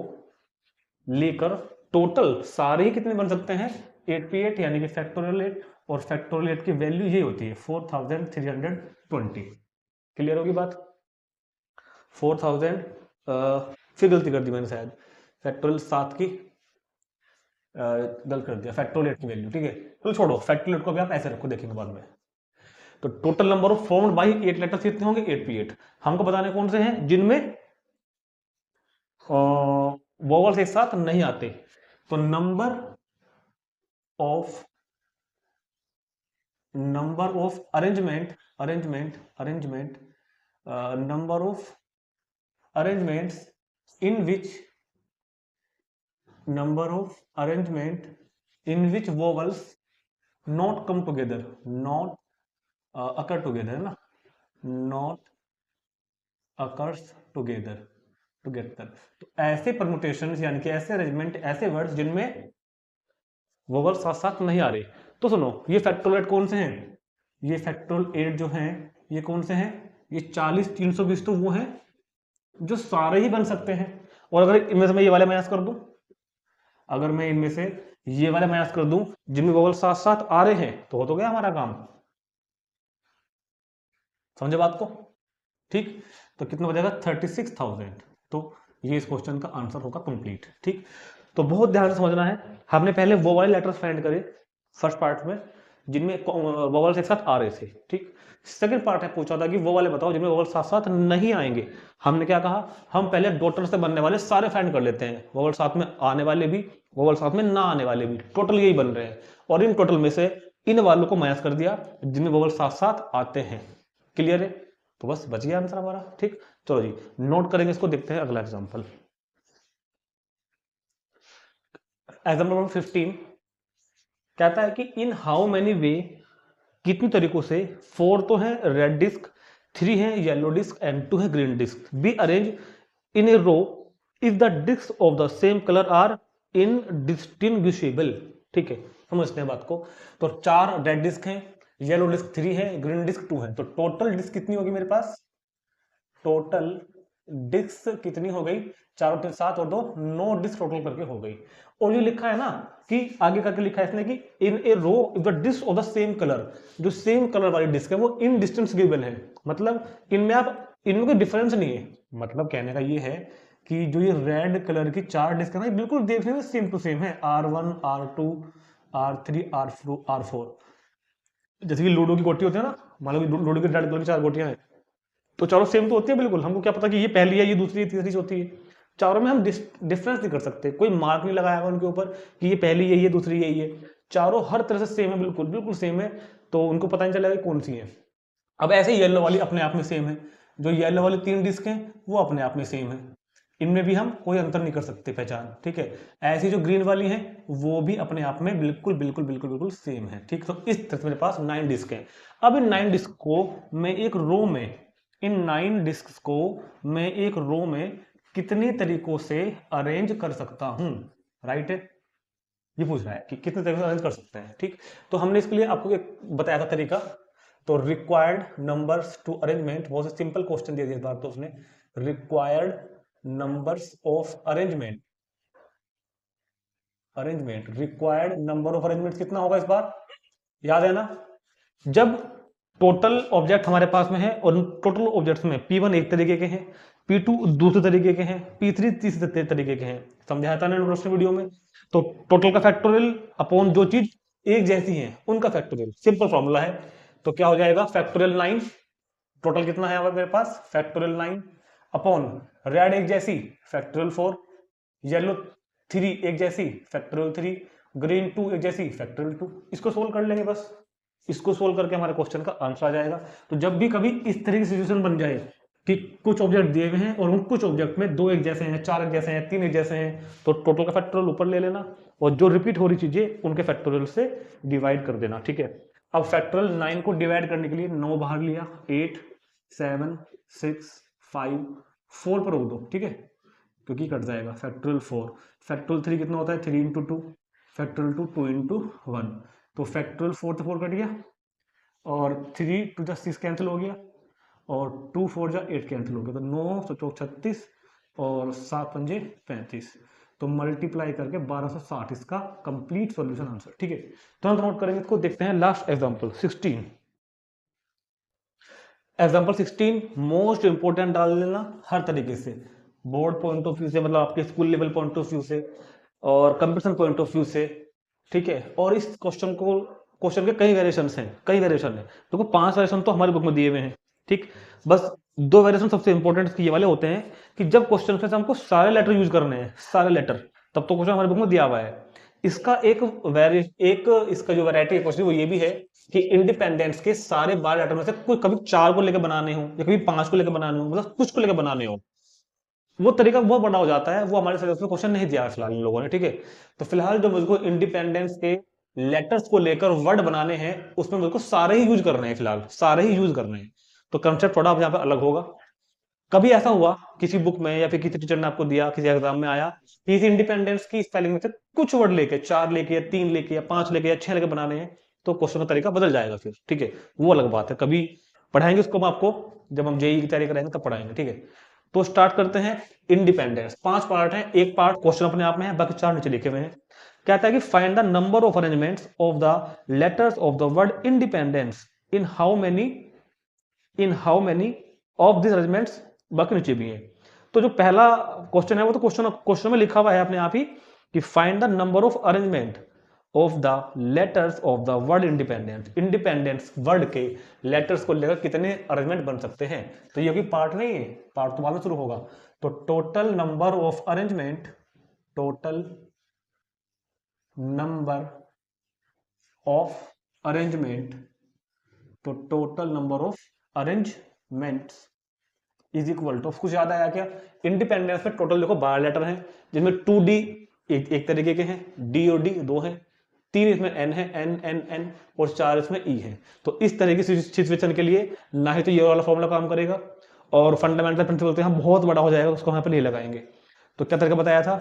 लेकर टोटल सारे ही कितने बन सकते हैं, 8p8 यानी कि फैक्टोरियल 8, और फैक्टोरियल 8 की वैल्यू ये होती है 4320। क्लियर होगी बात, 4000 फिर गलती कर दी मैंने शायद, फैक्टोरियल 7 की गलत कर दिया, फैक्टोरियल 8 की वैल्यू, ठीक है। तो छोड़ो, फैक्टोरियल 8 को भी आप ऐसे रखो, देखेंगे बाद में। तो total number of formed by 8 letters कितने होंगे, 8p8। हमको बताने कौन से हैं, जिनमें वोवल्स एक साथ नहीं आते। तो number of arrangement number of arrangements in which vowels not come together, not occur together ना, नॉट अकर्स टुगेदर। तो ऐसे परमुटेशंस यानी कि ऐसे अरेंजमेंट, ऐसे वर्ड्स जिनमें वोवल साथ साथ नहीं आ रहे। तो सुनो, ये फैक्टोरियल 8 कौन से हैं, ये फैक्टोरियल 8 जो हैं ये कौन से हैं, ये 40 320 तो वो हैं जो सारे ही बन सकते हैं। और अगर इनमें से मैं ये वाले माइनस कर दूं, अगर मैं इनमें से ये वाले माइनस कर दूं जिनमें वोवल साथ साथ आ रहे हैं, तो हो तो गया हमारा काम, समझे बात को, ठीक। तो कितना बचेगा, 36,000। तो ये इस क्वेश्चन का आंसर होगा कंप्लीट, ठीक। तो बहुत ध्यान से समझना है, हमने पहले वो वाले लेटर्स फाइंड करे फर्स्ट पार्ट में जिनमें वोवल्स एक साथ आ रहे थे, ठीक। सेकंड पार्ट है पूछा था कि वो वाले बताओ जिनमें वोवल्स साथ साथ नहीं आएंगे। हमने क्या कहा, हम पहले डॉटर से बनने वाले सारे फाइंड कर लेते हैं, वोवल साथ में आने वाले भी, वोवल साथ में ना आने वाले भी, टोटल यही बन रहे हैं। और इन टोटल में से इन वालों को माइनस कर दिया जिनमें वोवल साथ साथ आते हैं। क्लियर है, तो बस बच गया आंसर हमारा, ठीक। चलो जी नोट करेंगे इसको, देखते हैं अगला एग्जांपल। एग्जांपल नंबर 15 कहता है कि इन हाउ मेनी वे, कितनी तरीकों से, 4 तो है रेड डिस्क, 3 है येलो डिस्क एंड 2 है green disc, be arrange in a row if the disc of the same colour are indistinguishable. ठीक है, समझते हैं बात को। तो 4 रेड डिस्क हैं, येलो डिस्क 3 है, ग्रीन डिस्क 2 है। तो टोटल डिस्क कितनी होगी मेरे पास, टोटल डिस्क कितनी हो गई, 4 और 3 7 और 2 9 डिस्क टोटल करके हो गई। और ये लिखा है ना कि आगे करके लिखा है इसने कि in a row if the disc of the same colour, जो सेम कलर वाली डिस्क है वो इन डिस्टेंस गिवन है, मतलब इनमें इनमें कोई डिफरेंस नहीं है। मतलब कहने का ये है कि जो ये रेड कलर की 4 डिस्क है ना, बिल्कुल देखने में सेम टू सेम है, R1 R2 R3 R4। जैसे कि लूडो की गोटी होती है ना, मान लो लूडो की रेड कलर की 4 गोटियां हैं, तो चारों सेम तो होती है बिल्कुल, हमको क्या पता कि ये पहली है, ये दूसरी है, तीसरी होती है। चारों में हम डिफरेंस नहीं कर सकते, कोई मार्क नहीं लगाया उनके ऊपर कि ये पहली यही है दूसरी यही है, चारों हर तरह से सेम है, बिल्कुल बिल्कुल सेम है, तो उनको पता नहीं चलेगा कौन सी है। अब ऐसे येलो वाली अपने आप में सेम है, जो येलो वाली 3 डिस्क हैं वो अपने आप में सेम है, इनमें भी हम कोई अंतर नहीं कर सकते पहचान, ठीक है। ऐसी जो ग्रीन वाली है वो भी अपने आप में बिल्कुल बिल्कुल बिल्कुल बिल्कुल सेम है, ठीक। तो इस तरह से मेरे पास 9 डिस्क है। अब इन 9 डिस्क को मैं एक रो में, इन 9 डिस्क को मैं एक रो में कितने तरीकों से अरेंज कर सकता हूं, राइट है, ये पूछ रहा है कि कितने तरीके से अरेंज कर सकते हैं, ठीक। तो हमने इसके लिए आपको एक बताया था तरीका, तो रिक्वायर्ड नंबर्स टू अरेंजमेंट, बहुत सिंपल क्वेश्चन दे दिया इस बार तो उसने, required numbers of arrangement, required number of arrangement कितना होगा इस बार, याद है ना, जब टोटल ऑब्जेक्ट हमारे पास में है और टोटल ऑब्जेक्ट्स में P1 एक तरीके के हैं, P2 दूसरे तरीके के हैं, P3 तीसरे तरीके के हैं, समझाया था ना दोस्तों वीडियो में। तो टोटल का फैक्टोरियल अपॉन जो चीज एक जैसी है उनका फैक्टोरियल, सिंपल फॉर्मूला है। तो क्या हो जाएगा, फैक्टोरियल 9, टोटल कितना है मेरे पास, फैक्टोरियल 9 अपॉन रेड एक जैसी, फैक्टोरियल 4, येलो 3 एक जैसी, फैक्टोरियल 3, ग्रीन 2 एक जैसी, फैक्टोरियल 2। इसको सोल्व कर लेंगे बस, इसको सोल्व करके हमारे क्वेश्चन का आंसर आ जाएगा। तो जब भी कभी इस तरह की सिचुएशन बन जाए कि कुछ ऑब्जेक्ट दिए हुए हैं और उन कुछ ऑब्जेक्ट में 2 एक जैसे हैं, 4 एक जैसे हैं, 3 एक जैसे हैं, तो टोटल का फैक्टोरियल ऊपर ले लेना और जो रिपीट हो रही चीजें उनके फैक्टोरियल से डिवाइड कर देना, ठीक है। अब फैक्टोरियल 9 को डिवाइड करने के लिए 9 बाहर लिया, 8 7 6 5 4 पर रोक दो, ठीक है, क्योंकि कट जाएगा, फैक्टोरियल 4, फैक्टोरियल 3 कितना होता है, 3 इंटू 2, फैक्टोरियल 2 2 इंटू 1, तो फैक्टोरियल 4 तो 4 कट गया और 3 टू जा 6 कैंसिल हो गया और 2 4 जा 8 कैंसिल हो गया, तो 9 तो 36 और 7 पंजे 35, तो मल्टीप्लाई करके 1260 इसका कंप्लीट सॉल्यूशन आंसर, ठीक है। तुरंत नोट करेंगे इसको, देखते हैं last example 16। Example 16 most important डाल लेना हर तरीके से, बोर्ड पॉइंट ऑफ व्यू से, मतलब आपके school level point of view से और कंपटीशन पॉइंट ऑफ व्यू से, ठीक है। और इस क्वेश्चन के कई वेरिएशन हैं, कई वेरिएशन है, देखो 5 वेरिएशन तो हमारे बुक में दिए हुए हैं, ठीक। बस 2 वेरिएशन सबसे इंपॉर्टेंट ये वाले होते हैं कि जब क्वेश्चन में हमको सारे लेटर यूज करने हैं, सारे लेटर, तब तो क्वेश्चन हमारे बुक में दिया हुआ है। इसका एक इसका जो वैरायटी है क्वेश्चन वो ये भी है कि इंडिपेंडेंस के सारे 12 लेटर में से कोई कभी 4 को लेकर बनाने हो या कभी 5 को लेकर बनाने हो, मतलब कुछ को लेकर बनाने हो, वो तरीका बहुत बड़ा हो जाता है, वो हमारे सिलेबस में क्वेश्चन नहीं दिया है फिलहाल इन लोगों ने, ठीक है। तो फिलहाल जो मुझको इंडिपेंडेंस के लेटर्स को लेकर वर्ड बनाने हैं उसमें मुझको सारे ही यूज करने हैं, फिलहाल सारे ही यूज करने हैं, तो कंसेप्ट थोड़ा यहाँ पे अलग होगा। कभी ऐसा हुआ किसी बुक में या फिर किसी टीचर ने आपको दिया, किसी एग्जाम में आया कि इस इंडिपेंडेंस की स्पेलिंग में से कुछ वर्ड लेके 4 लेके या 3 लेके या 5 लेके या 6 लेके बनाने हैं, तो क्वेश्चन का तरीका बदल जाएगा फिर, ठीक है, वो अलग बात है, कभी पढ़ाएंगे उसको हम आपको, जब हम जेईई की तैयारी करेंगे तब पढ़ाएंगे, ठीक है। तो स्टार्ट करते हैं इंडिपेंडेंस, 5 पार्ट है, एक पार्ट क्वेश्चन अपने आप में है, बाकी 4 नीचे लिखे हुए हैं। कहता है कि find the number of arrangements of the letters of the word independence in how many of this arrangements, बाकी नीचे भी है। तो जो पहला क्वेश्चन है वो तो क्वेश्चन में लिखा हुआ है अपने आप ही कि find the number of arrangement of the letters of the word independence word के लेटर्स को लेकर कितने अरेंजमेंट बन सकते हैं। तो ये भी पार्ट नहीं है, पार्ट तो बाद में शुरू होगा। तो total number of arrangement, total number of arrangement, तो total number of arrangements is equal to, कुछ याद आया क्या, इंडिपेंडेंस में टोटल देखो 12 लेटर हैं, जिसमें 2D एक तरीके के हैं, D और D 2 हैं, 3 इसमें N है, N और 4 इसमें E है। तो इस तरह की सिचुएशन के लिए ना ही तो ये वाला फॉर्मूला काम करेगा और फंडामेंटल प्रिंसिपल तो यहाँ बहुत बड़ा हो जाएगा, उसको यहाँ पे नहीं लगाएंगे। तो क्या तरीका बताया था,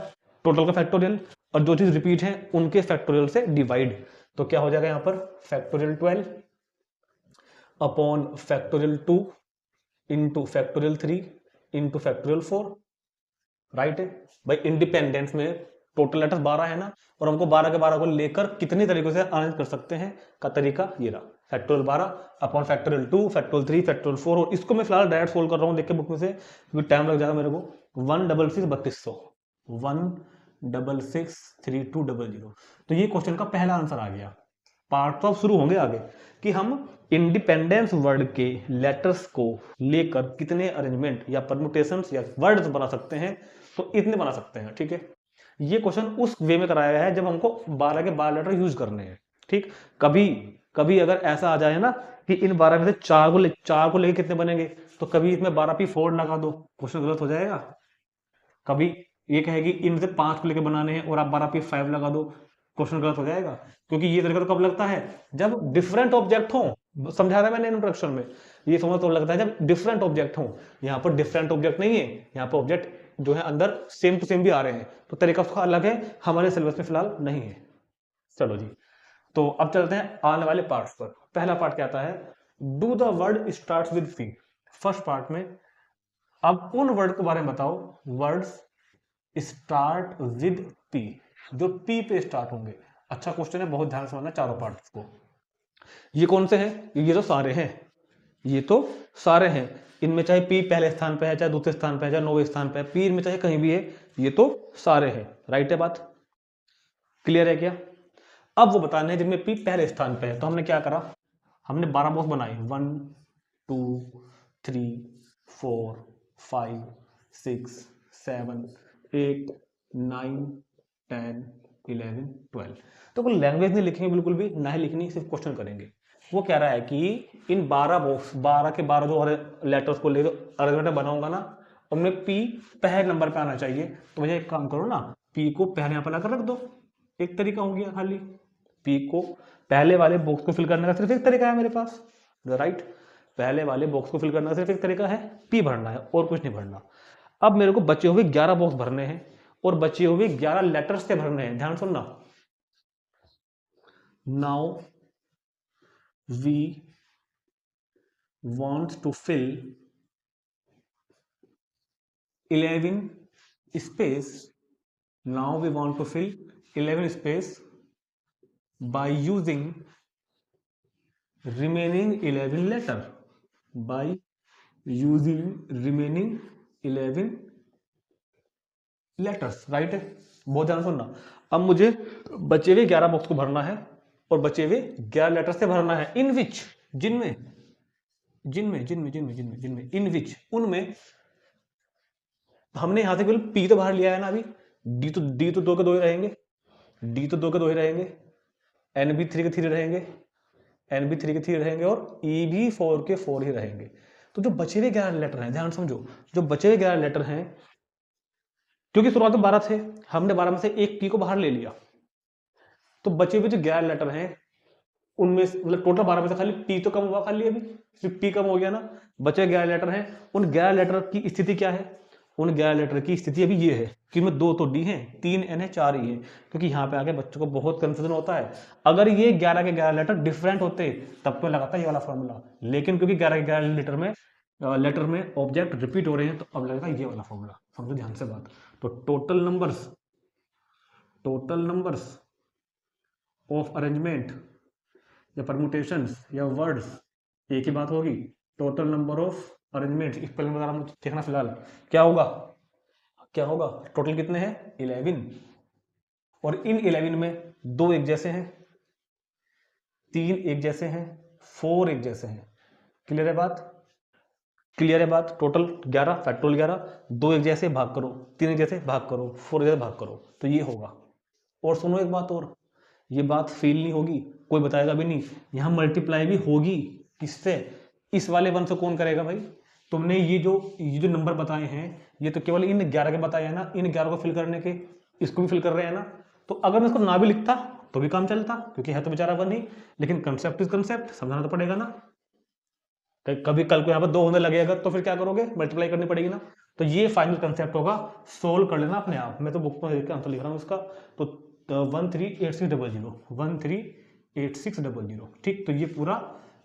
टोटल का फैक्टोरियल और जो चीज रिपीट है उनके फैक्टोरियल से डिवाइड। तो क्या हो जाएगा यहाँ पर factorial 12 upon factorial 2 into factorial 3 into factorial 4, right है भाई। इंडिपेंडेंस में टोटल लेटर्स 12 है ना, और हमको 12 के 12 को लेकर कितनी तरीकों से अरेंज कर सकते हैं का तरीका ये रहा, factorial 12 upon factorial 2 factorial 3 factorial 4, और इसको मैं फिलहाल डायरेक्ट सोल्व कर रहा हूँ देख के बुक में से, क्योंकि टाइम लग जाएगा मेरे को। 166 3200, 166 3200, तो ये क्वेश्चन का पहला आंसर आ गया। पार्ट तो अब शुरू होंगे आगे कि हम इंडिपेंडेंस वर्ड के लेटर्स को लेकर कितने अरेंजमेंट या परम्यूटेशंस या वर्ड्स बना सकते हैं, तो इतने बना सकते हैं, ठीक है। ये क्वेश्चन उस वे में कराया गया है जब हमको 12 के 12 लेटर यूज करने हैं, ठीक। कभी कभी अगर ऐसा आ जाए ना कि इन 12 में से चार को लेके कितने बनेंगे, तो कभी इसमें 12p4 लगा दो, क्वेश्चन गलत हो जाएगा। कभी ये कहेगी इनमें से 5 को लेके बनाने हैं और आप 12p5 लगा दो, क्वेश्चन गलत हो जाएगा। क्योंकि ये तरीका तो कब लगता है, जब डिफरेंट ऑब्जेक्ट हो। समझा रहा मैंने इंट्रोडक्शन में, ये समझ तो लगता है जब डिफरेंट ऑब्जेक्ट हो। यहाँ पर डिफरेंट ऑब्जेक्ट नहीं है, यहाँ पर ऑब्जेक्ट जो है अंदर सेम टू सेम भी आ रहे हैं, तो तरीका उसका अलग है, हमारे सिलेबस में फिलहाल नहीं है। चलो जी, तो अब चलते हैं आने वाले पार्ट्स पर। पहला पार्ट क्या आता है, do the word starts with P. First part में अब उन वर्ड के बारे में बताओ, वर्ड्स स्टार्ट विद पी, जो पी पे स्टार्ट होंगे। अच्छा क्वेश्चन है, बहुत ध्यान से समझना चारों पार्ट्स को। ये कौन से हैं, ये तो सारे हैं, ये तो सारे हैं। इनमें चाहे पी पहले स्थान पे है, चाहे दूसरे स्थान पे है, चाहे 9वें स्थान पे है, पी इनमें चाहे कहीं भी है, ये तो सारे हैं। राइट है बात, क्लियर है क्या। अब वो बताने हैं जिनमें पी पहले स्थान पे है, तो हमने क्या करा, हमने 12 बॉक्स बनाए, 1 2 3 4 5 6 7 8 9 10 11 12। तो कोई लैंग्वेज नहीं लिखेंगे बिल्कुल भी, ना ही लिखनी, सिर्फ क्वेश्चन करेंगे। वो कह रहा है कि इन 12 बॉक्स, 12 के 12 जो लेटर्स को ले अरेंजमेंट बनाऊंगा ना, उनमें पी पहले नंबर पे आना चाहिए। तो मुझे एक काम करो ना, पी को पहले यहाँ पर लाकर रख दो, एक तरीका हो गया खाली। पी को पहले वाले बॉक्स को फिल करने का सिर्फ एक तरीका है मेरे पास, राइट। पहले वाले बॉक्स को फिल करने का सिर्फ एक तरीका है, पी भरना है और कुछ नहीं भरना। अब मेरे को बचे हुए 11 बॉक्स भरने हैं और बचे हुए 11 लेटर्स से भरने हैं, ध्यान सुनना। Now we want to fill 11 space, now we want to fill 11 space by using remaining 11 letter, by using remaining 11 letters, right है। बहुत ध्यान सुनना। अब मुझे बचे हुए 11 बॉक्स को भरना है और बचे हुए 11 लेटर से भरना है, इन विच, जिनमें जिनमें जिनमें जिनमें जिनमें जिनमें इन विच, उनमें हमने यहां से केवल पी तो बाहर लिया है ना अभी, डी तो 2 के 2 ही रहेंगे, डी तो 2 के 2 ही रहेंगे, एन भी 3 के 3 रहेंगे, एन भी 3 के 3 रहेंगे और ई भी 4 के 4 ही रहेंगे। तो जो बचे हुए 11 लेटर हैं, ध्यान समझो, जो बचे हुए 11 लेटर हैं, क्योंकि शुरुआत में 12 थे, हमने 12 में से एक पी को बाहर ले लिया, तो बचे हुए जो 11 लेटर हैं उनमें मतलब टोटल 12 में से खाली पी तो कम हुआ, खाली अभी सिर्फ पी कम हो गया ना। बचे 11 लेटर हैं, उन 11 लेटर की स्थिति क्या है, उन 11 लेटर की स्थिति अभी ये है कि इनमें 2 तो डी हैं, 3 एन है, 4 ई है। क्योंकि यहाँ पे आके बच्चों को बहुत कंफ्यूजन होता है, अगर ये 11 के 11 लेटर डिफरेंट होते तब तो लगाता ये वाला फॉर्मूला, लेकिन क्योंकि 11 के 11 लेटर में ऑब्जेक्ट रिपीट हो रहे हैं, तो अब लगेगा ये वाला फॉर्मूला। समझो ध्यान से बात। तो टोटल नंबर्स ऑफ अरेंजमेंट या परम्यूटेशंस या वर्ड्स, एक ही बात होगी, टोटल नंबर ऑफ अरेंजमेंट। इस पहले बता रहा हूं, देखना फिलहाल क्या होगा, क्या होगा, टोटल कितने हैं 11, और इन 11 में 2 एक जैसे हैं, 3 एक जैसे हैं, 4 एक जैसे हैं। क्लियर है बात, क्लियर है बात। टोटल 11 फैक्टोरियल 11, 2 एक जैसे भाग करो, 3 एक जैसे भाग करो, 4 एक जैसे भाग करो, तो ये होगा। और सुनो एक बात और, ये बात फेल नहीं होगी, कोई बताएगा भी नहीं, यहाँ मल्टीप्लाई भी होगी। किससे, इस वाले 1 से कौन करेगा भाई, तुमने ये जो नंबर बताए हैं, ये तो केवल इन 11 के बताए हैं ना, इन 11 को फिल करने के, इसको भी फिल कर रहे हैं ना। तो अगर मैं इसको ना भी लिखता तो भी काम चलता, क्योंकि है तो बेचारा 1 ही, लेकिन कंसेप्ट इज कंसेप्ट, समझाना तो पड़ेगा ना। कभी कल को यहाँ पर 2 होने लगेगा तो फिर क्या करोगे, मल्टीप्लाई करनी पड़ेगी ना। तो ये फाइनल कंसेप्ट होगा, सोल्व कर लेना अपने आप। मैं तो बुक में आंसर लिख रहा हूँ इसका। तो 138600, 138600, ठीक। तो ये पूरा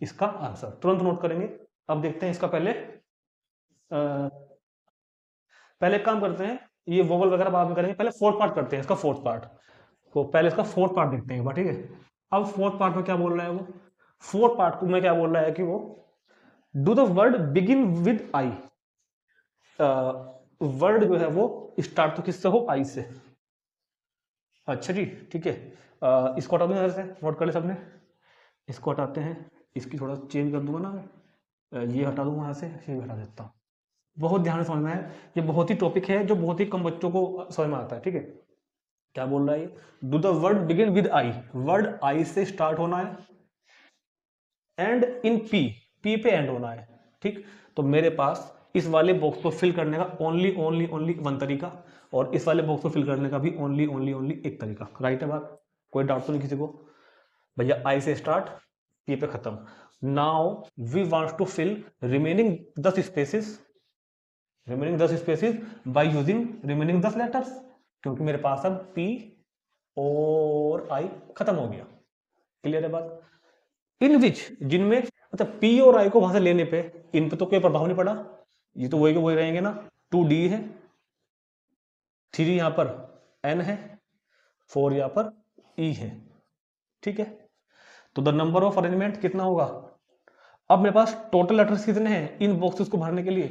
इसका आंसर तुरंत नोट करेंगे। अब देखते हैं इसका पहले एक काम करते हैं, ये वोवल वगैरह बाद में करेंगे, पहले फोर्थ पार्ट करते हैं इसका, फोर्थ पार्ट। तो पहले इसका फोर्थ पार्ट देखते हैं, ठीक है। अब फोर्थ पार्ट में क्या बोल रहा है वो, फोर्थ पार्ट में क्या बोल रहा है कि वो do the word begin with I, word जो है वो स्टार्ट तो किससे हो, आई से। अच्छा जी, ठीक है। इसको हटा दूंगा, से नोट कर ले सबने, इसको हटाते हैं, इसकी थोड़ा चेंज कर दूंगा ना, ये हटा दूंगा यहाँ से, ये हटा देता हूँ, बहुत ध्यान से समझना है, ये बहुत ही टॉपिक है जो बहुत ही कम बच्चों को समझ में आता है, ठीक है। क्या बोल रहा है ये, do the word begin with I, word I से स्टार्ट होना है एंड इन पी, पी पे एंड होना है, ठीक। तो मेरे पास इस वाले बॉक्स को फिल करने का ओनली वन तरीका, और इस वाले बॉक्स को फिल करने का भी ओनली एक तरीका, राइट है बात, कोई डाउट तो नहीं किसी को। भैया आई से स्टार्ट, पी पे खत्म। Now we want to fill remaining 10 spaces, remaining 10 spaces by using remaining 10 letters, क्योंकि मेरे पास अब पी और आई खत्म हो गया। क्लियर है बात। इन विच, जिनमें मतलब पी और आई को वहां से लेने पे इन पे तो कोई प्रभाव नहीं पड़ा, ये तो वही के वही रहेंगे ना। 2d है, 3 यहां पर n है, 4 यहां पर e है, ठीक है। तो द नंबर ऑफ अरेंजमेंट कितना होगा, अब मेरे पास टोटल लेटर्स कितने हैं इन बॉक्सेस को भरने के लिए,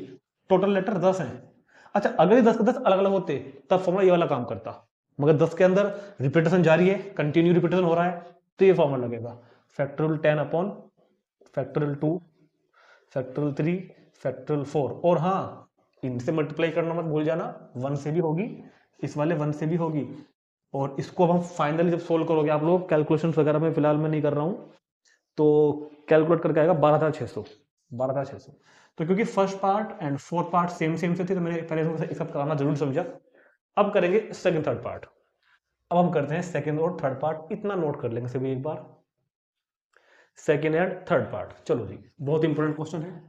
टोटल लेटर 10 हैं। अच्छा, अगर ये 10 के 10 अलग अलग होते तब फॉर्मूला ये वाला काम करता, मगर 10 के अंदर रिपीटेशन जारी है, कंटिन्यू रिपीटेशन हो रहा है, तो ये फॉर्मूला लगेगा factorial 10 upon factorial 2 factorial 3 factorial 4, और हाँ इनसे मल्टीप्लाई करना मत भूल जाना, 1 से भी होगी, इस वाले 1 से भी होगी। और इसको अब हम फाइनली जब सोल्व करोगे आप लोग, कैलकुलेशन वगैरह में फिलहाल मैं नहीं कर रहा हूं, तो कैलकुलेट करके आएगा 12,600, 12,600। तो क्योंकि first part and fourth part same same से थी, तो मैंने पहले एक सब कराना जरूर समझा। अब करेंगे सेकंड थर्ड पार्ट, अब हम करते हैं सेकंड और थर्ड पार्ट, इतना नोट कर लेंगे सभी एक बार, सेकंड एंड थर्ड पार्ट। चलो जी, बहुत इंपॉर्टेंट क्वेश्चन है,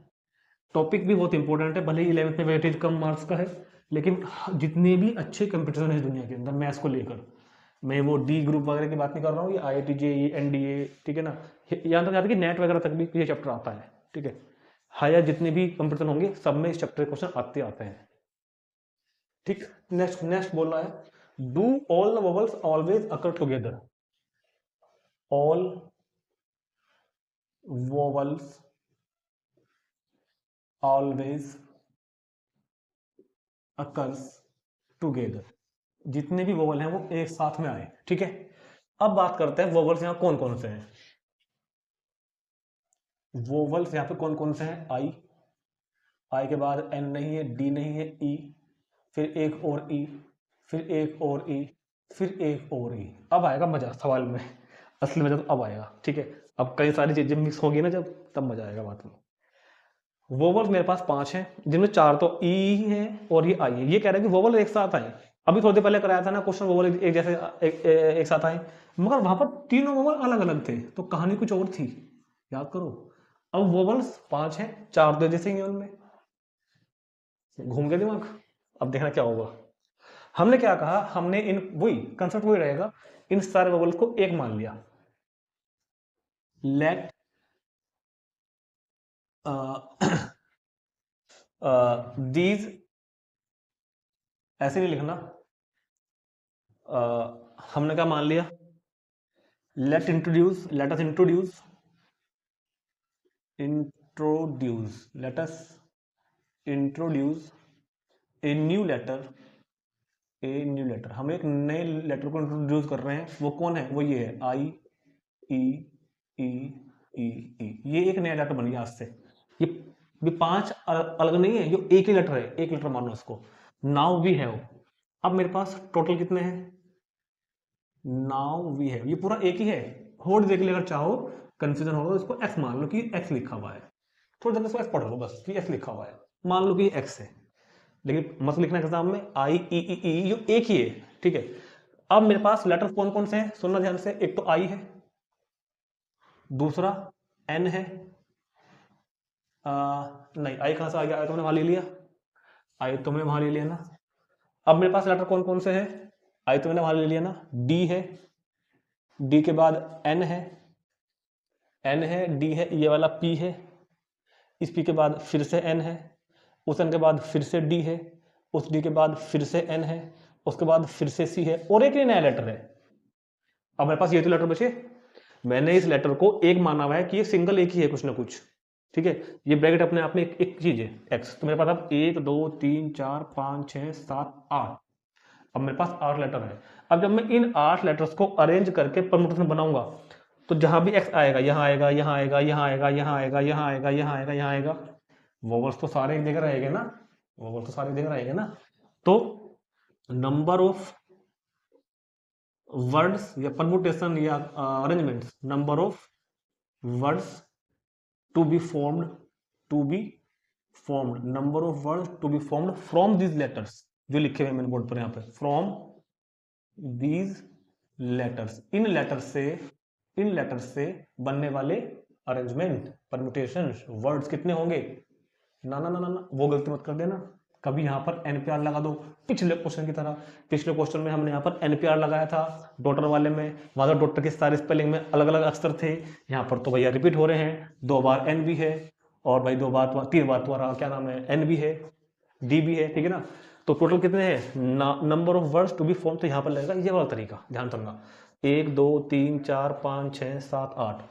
टॉपिक भी बहुत इंपॉर्टेंट है, भले ही 11th में वेटेज कम मार्क्स का है, लेकिन जितने भी अच्छे कंपटीशन है दुनिया के अंदर मैथ्स को लेकर, मैं वो डी ग्रुप वगैरह की बात नहीं कर रहा हूँ, ये IIT JEE NDA, ठीक है ना, यहाँ तक आता है कि नेट वगैरह तक भी ये चैप्टर आता है, ठीक है। हायर जितने भी कंपटीशन होंगे सब में इस चैप्टर के क्वेश्चन आते हैं, ठीक। नेक्स्ट नेक्स्ट बोल रहा है, do all the vowels always occur together, all vowels always occurs together, जितने भी वोवल हैं वो एक साथ में आए, ठीक है। अब बात करते हैं वोवल्स यहाँ कौन कौन से हैं, वोवल्स यहाँ पे कौन कौन से हैं, आई के बाद एन नहीं है, डी नहीं है, ई, फिर एक और ई, फिर एक और ई, फिर एक और ई। अब आएगा मजा सवाल में, असली मजा तो अब आएगा, ठीक है। अब कई सारी चीजें मिक्स होगी ना जब, तब मजा आएगा बात में। वोवल्स मेरे पास 5 हैं, जिनमें 4 तो ई है और ये आई है। ये कह रहा है कि वोवल एक साथ आए, अभी थोड़ी देर पहले कराया था ना क्वेश्चन, वोवल एक जैसे एक साथ आए, मगर वहां पर तीनों वोवल अलग अलग थे, तो कहानी कुछ और थी, याद करो। अब वोवल्स 5 हैं, 4 तो जैसे ही उनमें, घूम गया दिमाग। अब देखना क्या होगा, हमने क्या कहा, हमने इन वही कंसेप्ट वही रहेगा, इन सारे वोवल्स को एक मान लिया, लेट दीज, ऐसे नहीं लिखना, हमने क्या मान लिया, let us introduce let us introduce a new letter, हम एक नए लेटर को इंट्रोड्यूस कर रहे हैं, वो कौन है, वो ये है आई ई ई ई ई, ये एक नया लेटर बन गया आज से, ये 5 अलग नहीं है, ये एक ही लेटर है, एक लेटर मानो इसको। नाउ वी हैव, अब मेरे पास टोटल कितने हैं, नाउ वी हैव, ये पूरा एक ही है, थोड़ी देर के लिए अगर चाहो कंफ्यूजन होगा, इसको एक्स मान लो कि एक्स लिखा हुआ है, थोड़ी देर इसको एक्स पढ़ लो बस कि एक्स लिखा हुआ है, मान लो कि एक्स है, लेकिन मत लिखना एग्जाम में आई ई ई ई, ये एक ही है, ठीक है। अब मेरे पास लेटर कौन कौन से हैं, सुनना ध्यान से, एक तो आई है, दूसरा एन है, नहीं आई कहां से आ गया, आई तुमने वहां ले लिया, आई तुमने वहां ले लिया ना। अब मेरे पास लेटर कौन कौन से हैं, आई तुमने वहां ले लिया ना, डी है, डी के बाद एन है, डी है, ये वाला पी है, इस पी के बाद फिर से एन है, उस एन के बाद फिर से डी है, उस डी के बाद फिर से एन है, उसके बाद फिर से सी है, और एक नया लेटर है। अब मेरे पास ये तो लेटर बचे, मैंने इस लेटर को एक माना हुआ है कि ये सिंगल एक ही है कुछ ना कुछ, ठीक है। ये ब्रैकेट अपने आप में एक चीज है एक्स, तो मेरे पास अब 1 2 3 4 5 6 7 8, अब मेरे पास 8 लेटर है। अब जब मैं इन 8 लेटर्स को अरेंज करके परमुटेशन बनाऊंगा, तो जहां भी एक्स आएगा, यहाँ आएगा, यहाँ आएगा, यहाँ आएगा, यहाँ आएगा, यहाँ आएगा, यहाँ आएगा, यहाँ आएगा, वोवल्स तो सारे एक जगह रहेंगे ना, वोवल तो सारे देख रहेंगे ना। तो नंबर ऑफ वर्ड्स या परमुटेशन या arrangements, number of words to be formed, number of words to be formed from these letters, जो लिखे हुए मैंने बोर्ड पर यहाँ पे, फ्रॉम दीज लेटर्स, इन लेटर्स से बनने वाले अरेंजमेंट, परम्यूटेशन, वर्ड्स कितने होंगे। ना ना ना ना ना, वो गलती मत कर देना, कभी यहाँ पर एनपीआर लगा दो पिछले क्वेश्चन की तरह। पिछले क्वेश्चन में हमने यहाँ पर एनपीआर लगाया था डॉटर वाले में, वहां तो डॉटर के सारे स्पेलिंग में अलग अलग अक्षर थे, यहाँ पर तो भैया रिपीट हो रहे हैं, 2 बार एन भी है और भाई 3 बार तुम्हारा क्या नाम है एन भी है, डी भी है, ठीक है ना। तो टोटल कितने हैं, number of words to be form, तो यहाँ पर लगेगा ये वाला तरीका, ध्यान रखना, 1 2 3 4 5 6 7 8,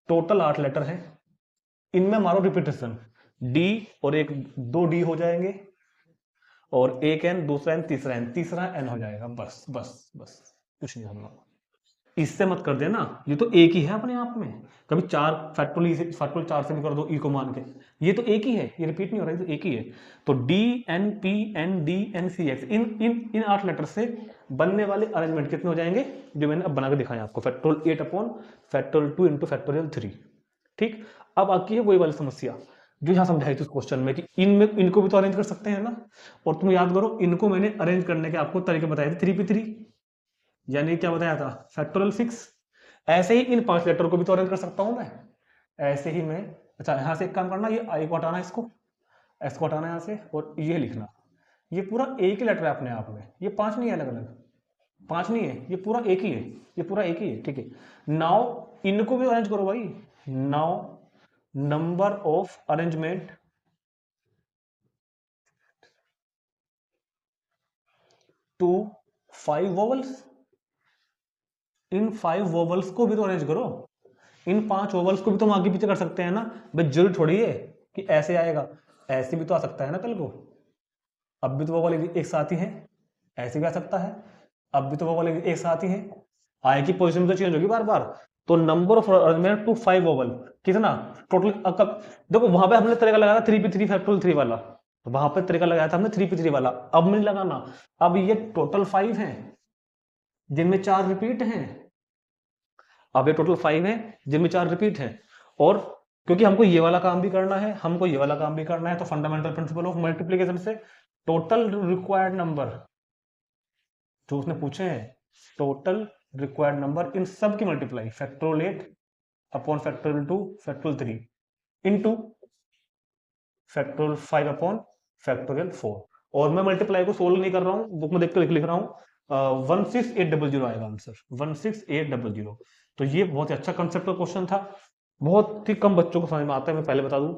टोटल 8 लेटर हैं, इनमें मारो रिपीटेशन, डी और एक 2 डी हो जाएंगे और एक एन, दूसरा एन, तीसरा एन हो जाएगा, बस बस बस, कुछ नहीं होगा। इससे मत कर देना, ये तो एक ही है अपने आप में, कभी 4 फैक्टोरियल 4 से भी कर दो ई को मान के, ये तो एक ही है, ये रिपीट नहीं हो रहा है, तो एक ही है। तो D N P N D N C X, in 8 letter से बनने वाले अरेंजमेंट कितने हो जाएंगे, जो मैंने अब बना के दिखाया आपको, factorial 8 upon factorial 2 into factorial 3। ठीक, अब आती है वही वाली समस्या जो यहाँ समझाई थी उस क्वेश्चन में, कि इनको भी तो अरेंज कर सकते हैं ना, और तुम याद करो इनको मैंने अरेंज करने के आपको तरीके बताए थे 3p3, यानी क्या बताया था, फैक्टोरियल 6। ऐसे ही इन 5 लेटर को भी तो अरेंज कर सकता हूं मैं, ऐसे ही मैं, अच्छा यहाँ से एक काम करना, ये आई को हटाना, इसको एस को हटाना यहाँ से, और ये लिखना, ये पूरा एक ही लेटर है अपने आप में, ये 5 नहीं है अलग अलग, 5 नहीं है, ये पूरा एक ही है, ये पूरा एक ही है, ठीक है। नाउ इनको भी अरेंज करो भाई, now number of arrangement to 5 vowels, इन 5 वोवल्स को भी तो अरेंज करो, इन 5 वोवल्स को भी तो हम आगे पीछे कर सकते हैं ना भाई, जरूर थोड़ी है कि ऐसे आएगा, ऐसे भी तो आ सकता है ना कल को, अब भी तो वोवल एक साथ ही है, ऐसे भी आ सकता है, अब भी तो वोवल एक साथ ही है, आए की पोजीशन तो चेंज होगी बार बार। तो number of arrangement to 5 vowel कितना टोटल, देखो वहां पे हमने तरीका लगाया था 3p3 फैक्टोरियल 3 वाला, वहां पे तरीका लगाया था हमने 3p3 वाला, अब नहीं लगाना, अब ये टोटल 5 है जिनमें 4 रिपीट हैं, अब ये टोटल 5 है जिनमें 4 रिपीट हैं, और क्योंकि हमको ये वाला काम भी करना है, हमको ये वाला काम भी करना है, तो फंडामेंटल प्रिंसिपल ऑफ मल्टीप्लिकेशन से टोटल रिक्वायर्ड नंबर जो उसने पूछे हैं, टोटल रिक्वायर्ड नंबर इन सब की multiply, factorial 8 upon factorial 2 factorial 3 into factorial 5 upon factorial 4, और मैं मल्टीप्लाई को सोल्व नहीं कर रहा हूं, बुक में देख कर लिख रहा हूं, 16800 आएगा आंसर, 16800। तो ये बहुत ही अच्छा कंसेप्ट का क्वेश्चन था, बहुत ही कम बच्चों को समझ में आता है, मैं पहले बता दूं,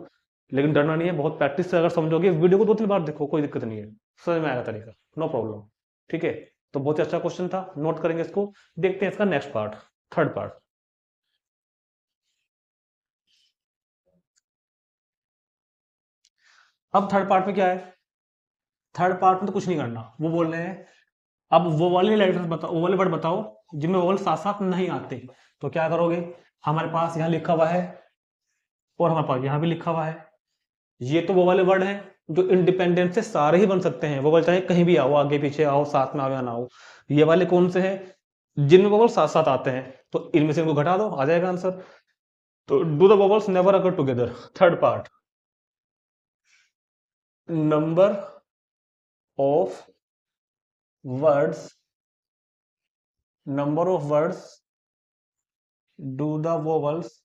लेकिन डरना नहीं है, बहुत प्रैक्टिस से अगर समझोगे, वीडियो को 2-3 बार देखो, कोई दिक्कत नहीं है, समझ में आएगा तरीका, नो प्रॉब्लम, ठीक है। तो बहुत ही अच्छा क्वेश्चन था, नोट करेंगे इसको, देखते हैं इसका नेक्स्ट पार्ट, थर्ड पार्ट। अब थर्ड पार्ट में क्या है, थर्ड पार्ट में तो कुछ नहीं करना, वो बोल रहे हैं अब वो वाले लेटर्स बताओ, वो वाले वर्ड बताओ जिनमें वोवल साथ साथ नहीं आते, तो क्या करोगे, हमारे पास यहाँ लिखा हुआ है और हमारे पास यहाँ भी लिखा हुआ है, ये तो वो वाले वर्ड हैं जो इंडिपेंडेंट से सारे ही बन सकते हैं, वोवल चाहे कहीं भी आओ, आगे पीछे आओ, साथ में आओ या ना आओ। ये वाले कौन से हैं, जिनमें वोवल साथ साथ आते हैं, तो इनमें से इनको घटा दो, आ जाएगा आंसर। तो do the vowels never occur together, third part, number of words, number of words do the vowels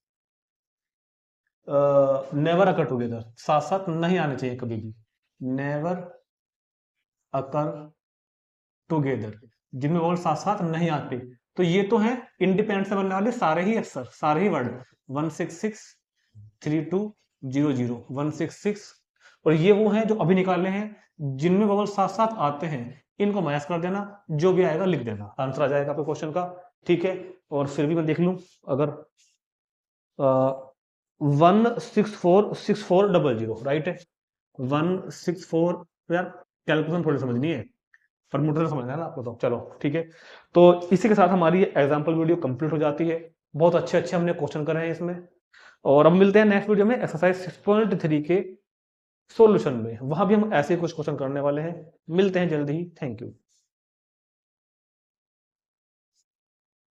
never occur together, साथ साथ नहीं आने चाहिए कभी भी, नेवर अकर टुगेदर, जिनमें वोवल साथ साथ नहीं आते, तो ये तो है इंडिपेंडेंट से बनने वाले सारे ही अक्षर, सारे ही वर्ड, 166 3200 166, और ये वो हैं जो अभी निकाले हैं जिनमें वोवल साथ साथ आते हैं, इनको मैच कर देना, जो भी आएगा लिख देना, आंसर आ जाएगा आपके क्वेश्चन का, ठीक है। और फिर भी मैं देख लूं, अगर 1646400 राइट है, 164, यार कैलकुलेशन थोड़ी समझनी है, फॉर्मूला समझना है ना आपको, तो चलो ठीक है। तो इसी के साथ हमारी एग्जाम्पल वीडियो कंप्लीट हो जाती है, बहुत अच्छे अच्छे हमने क्वेश्चन करे हैं इसमें, और अब मिलते हैं नेक्स्ट वीडियो में एक्सरसाइज 6.3 के सॉल्यूशन में, वहां भी हम ऐसे कुछ क्वेश्चन करने वाले हैं। मिलते हैं जल्दी ही, थैंक यू।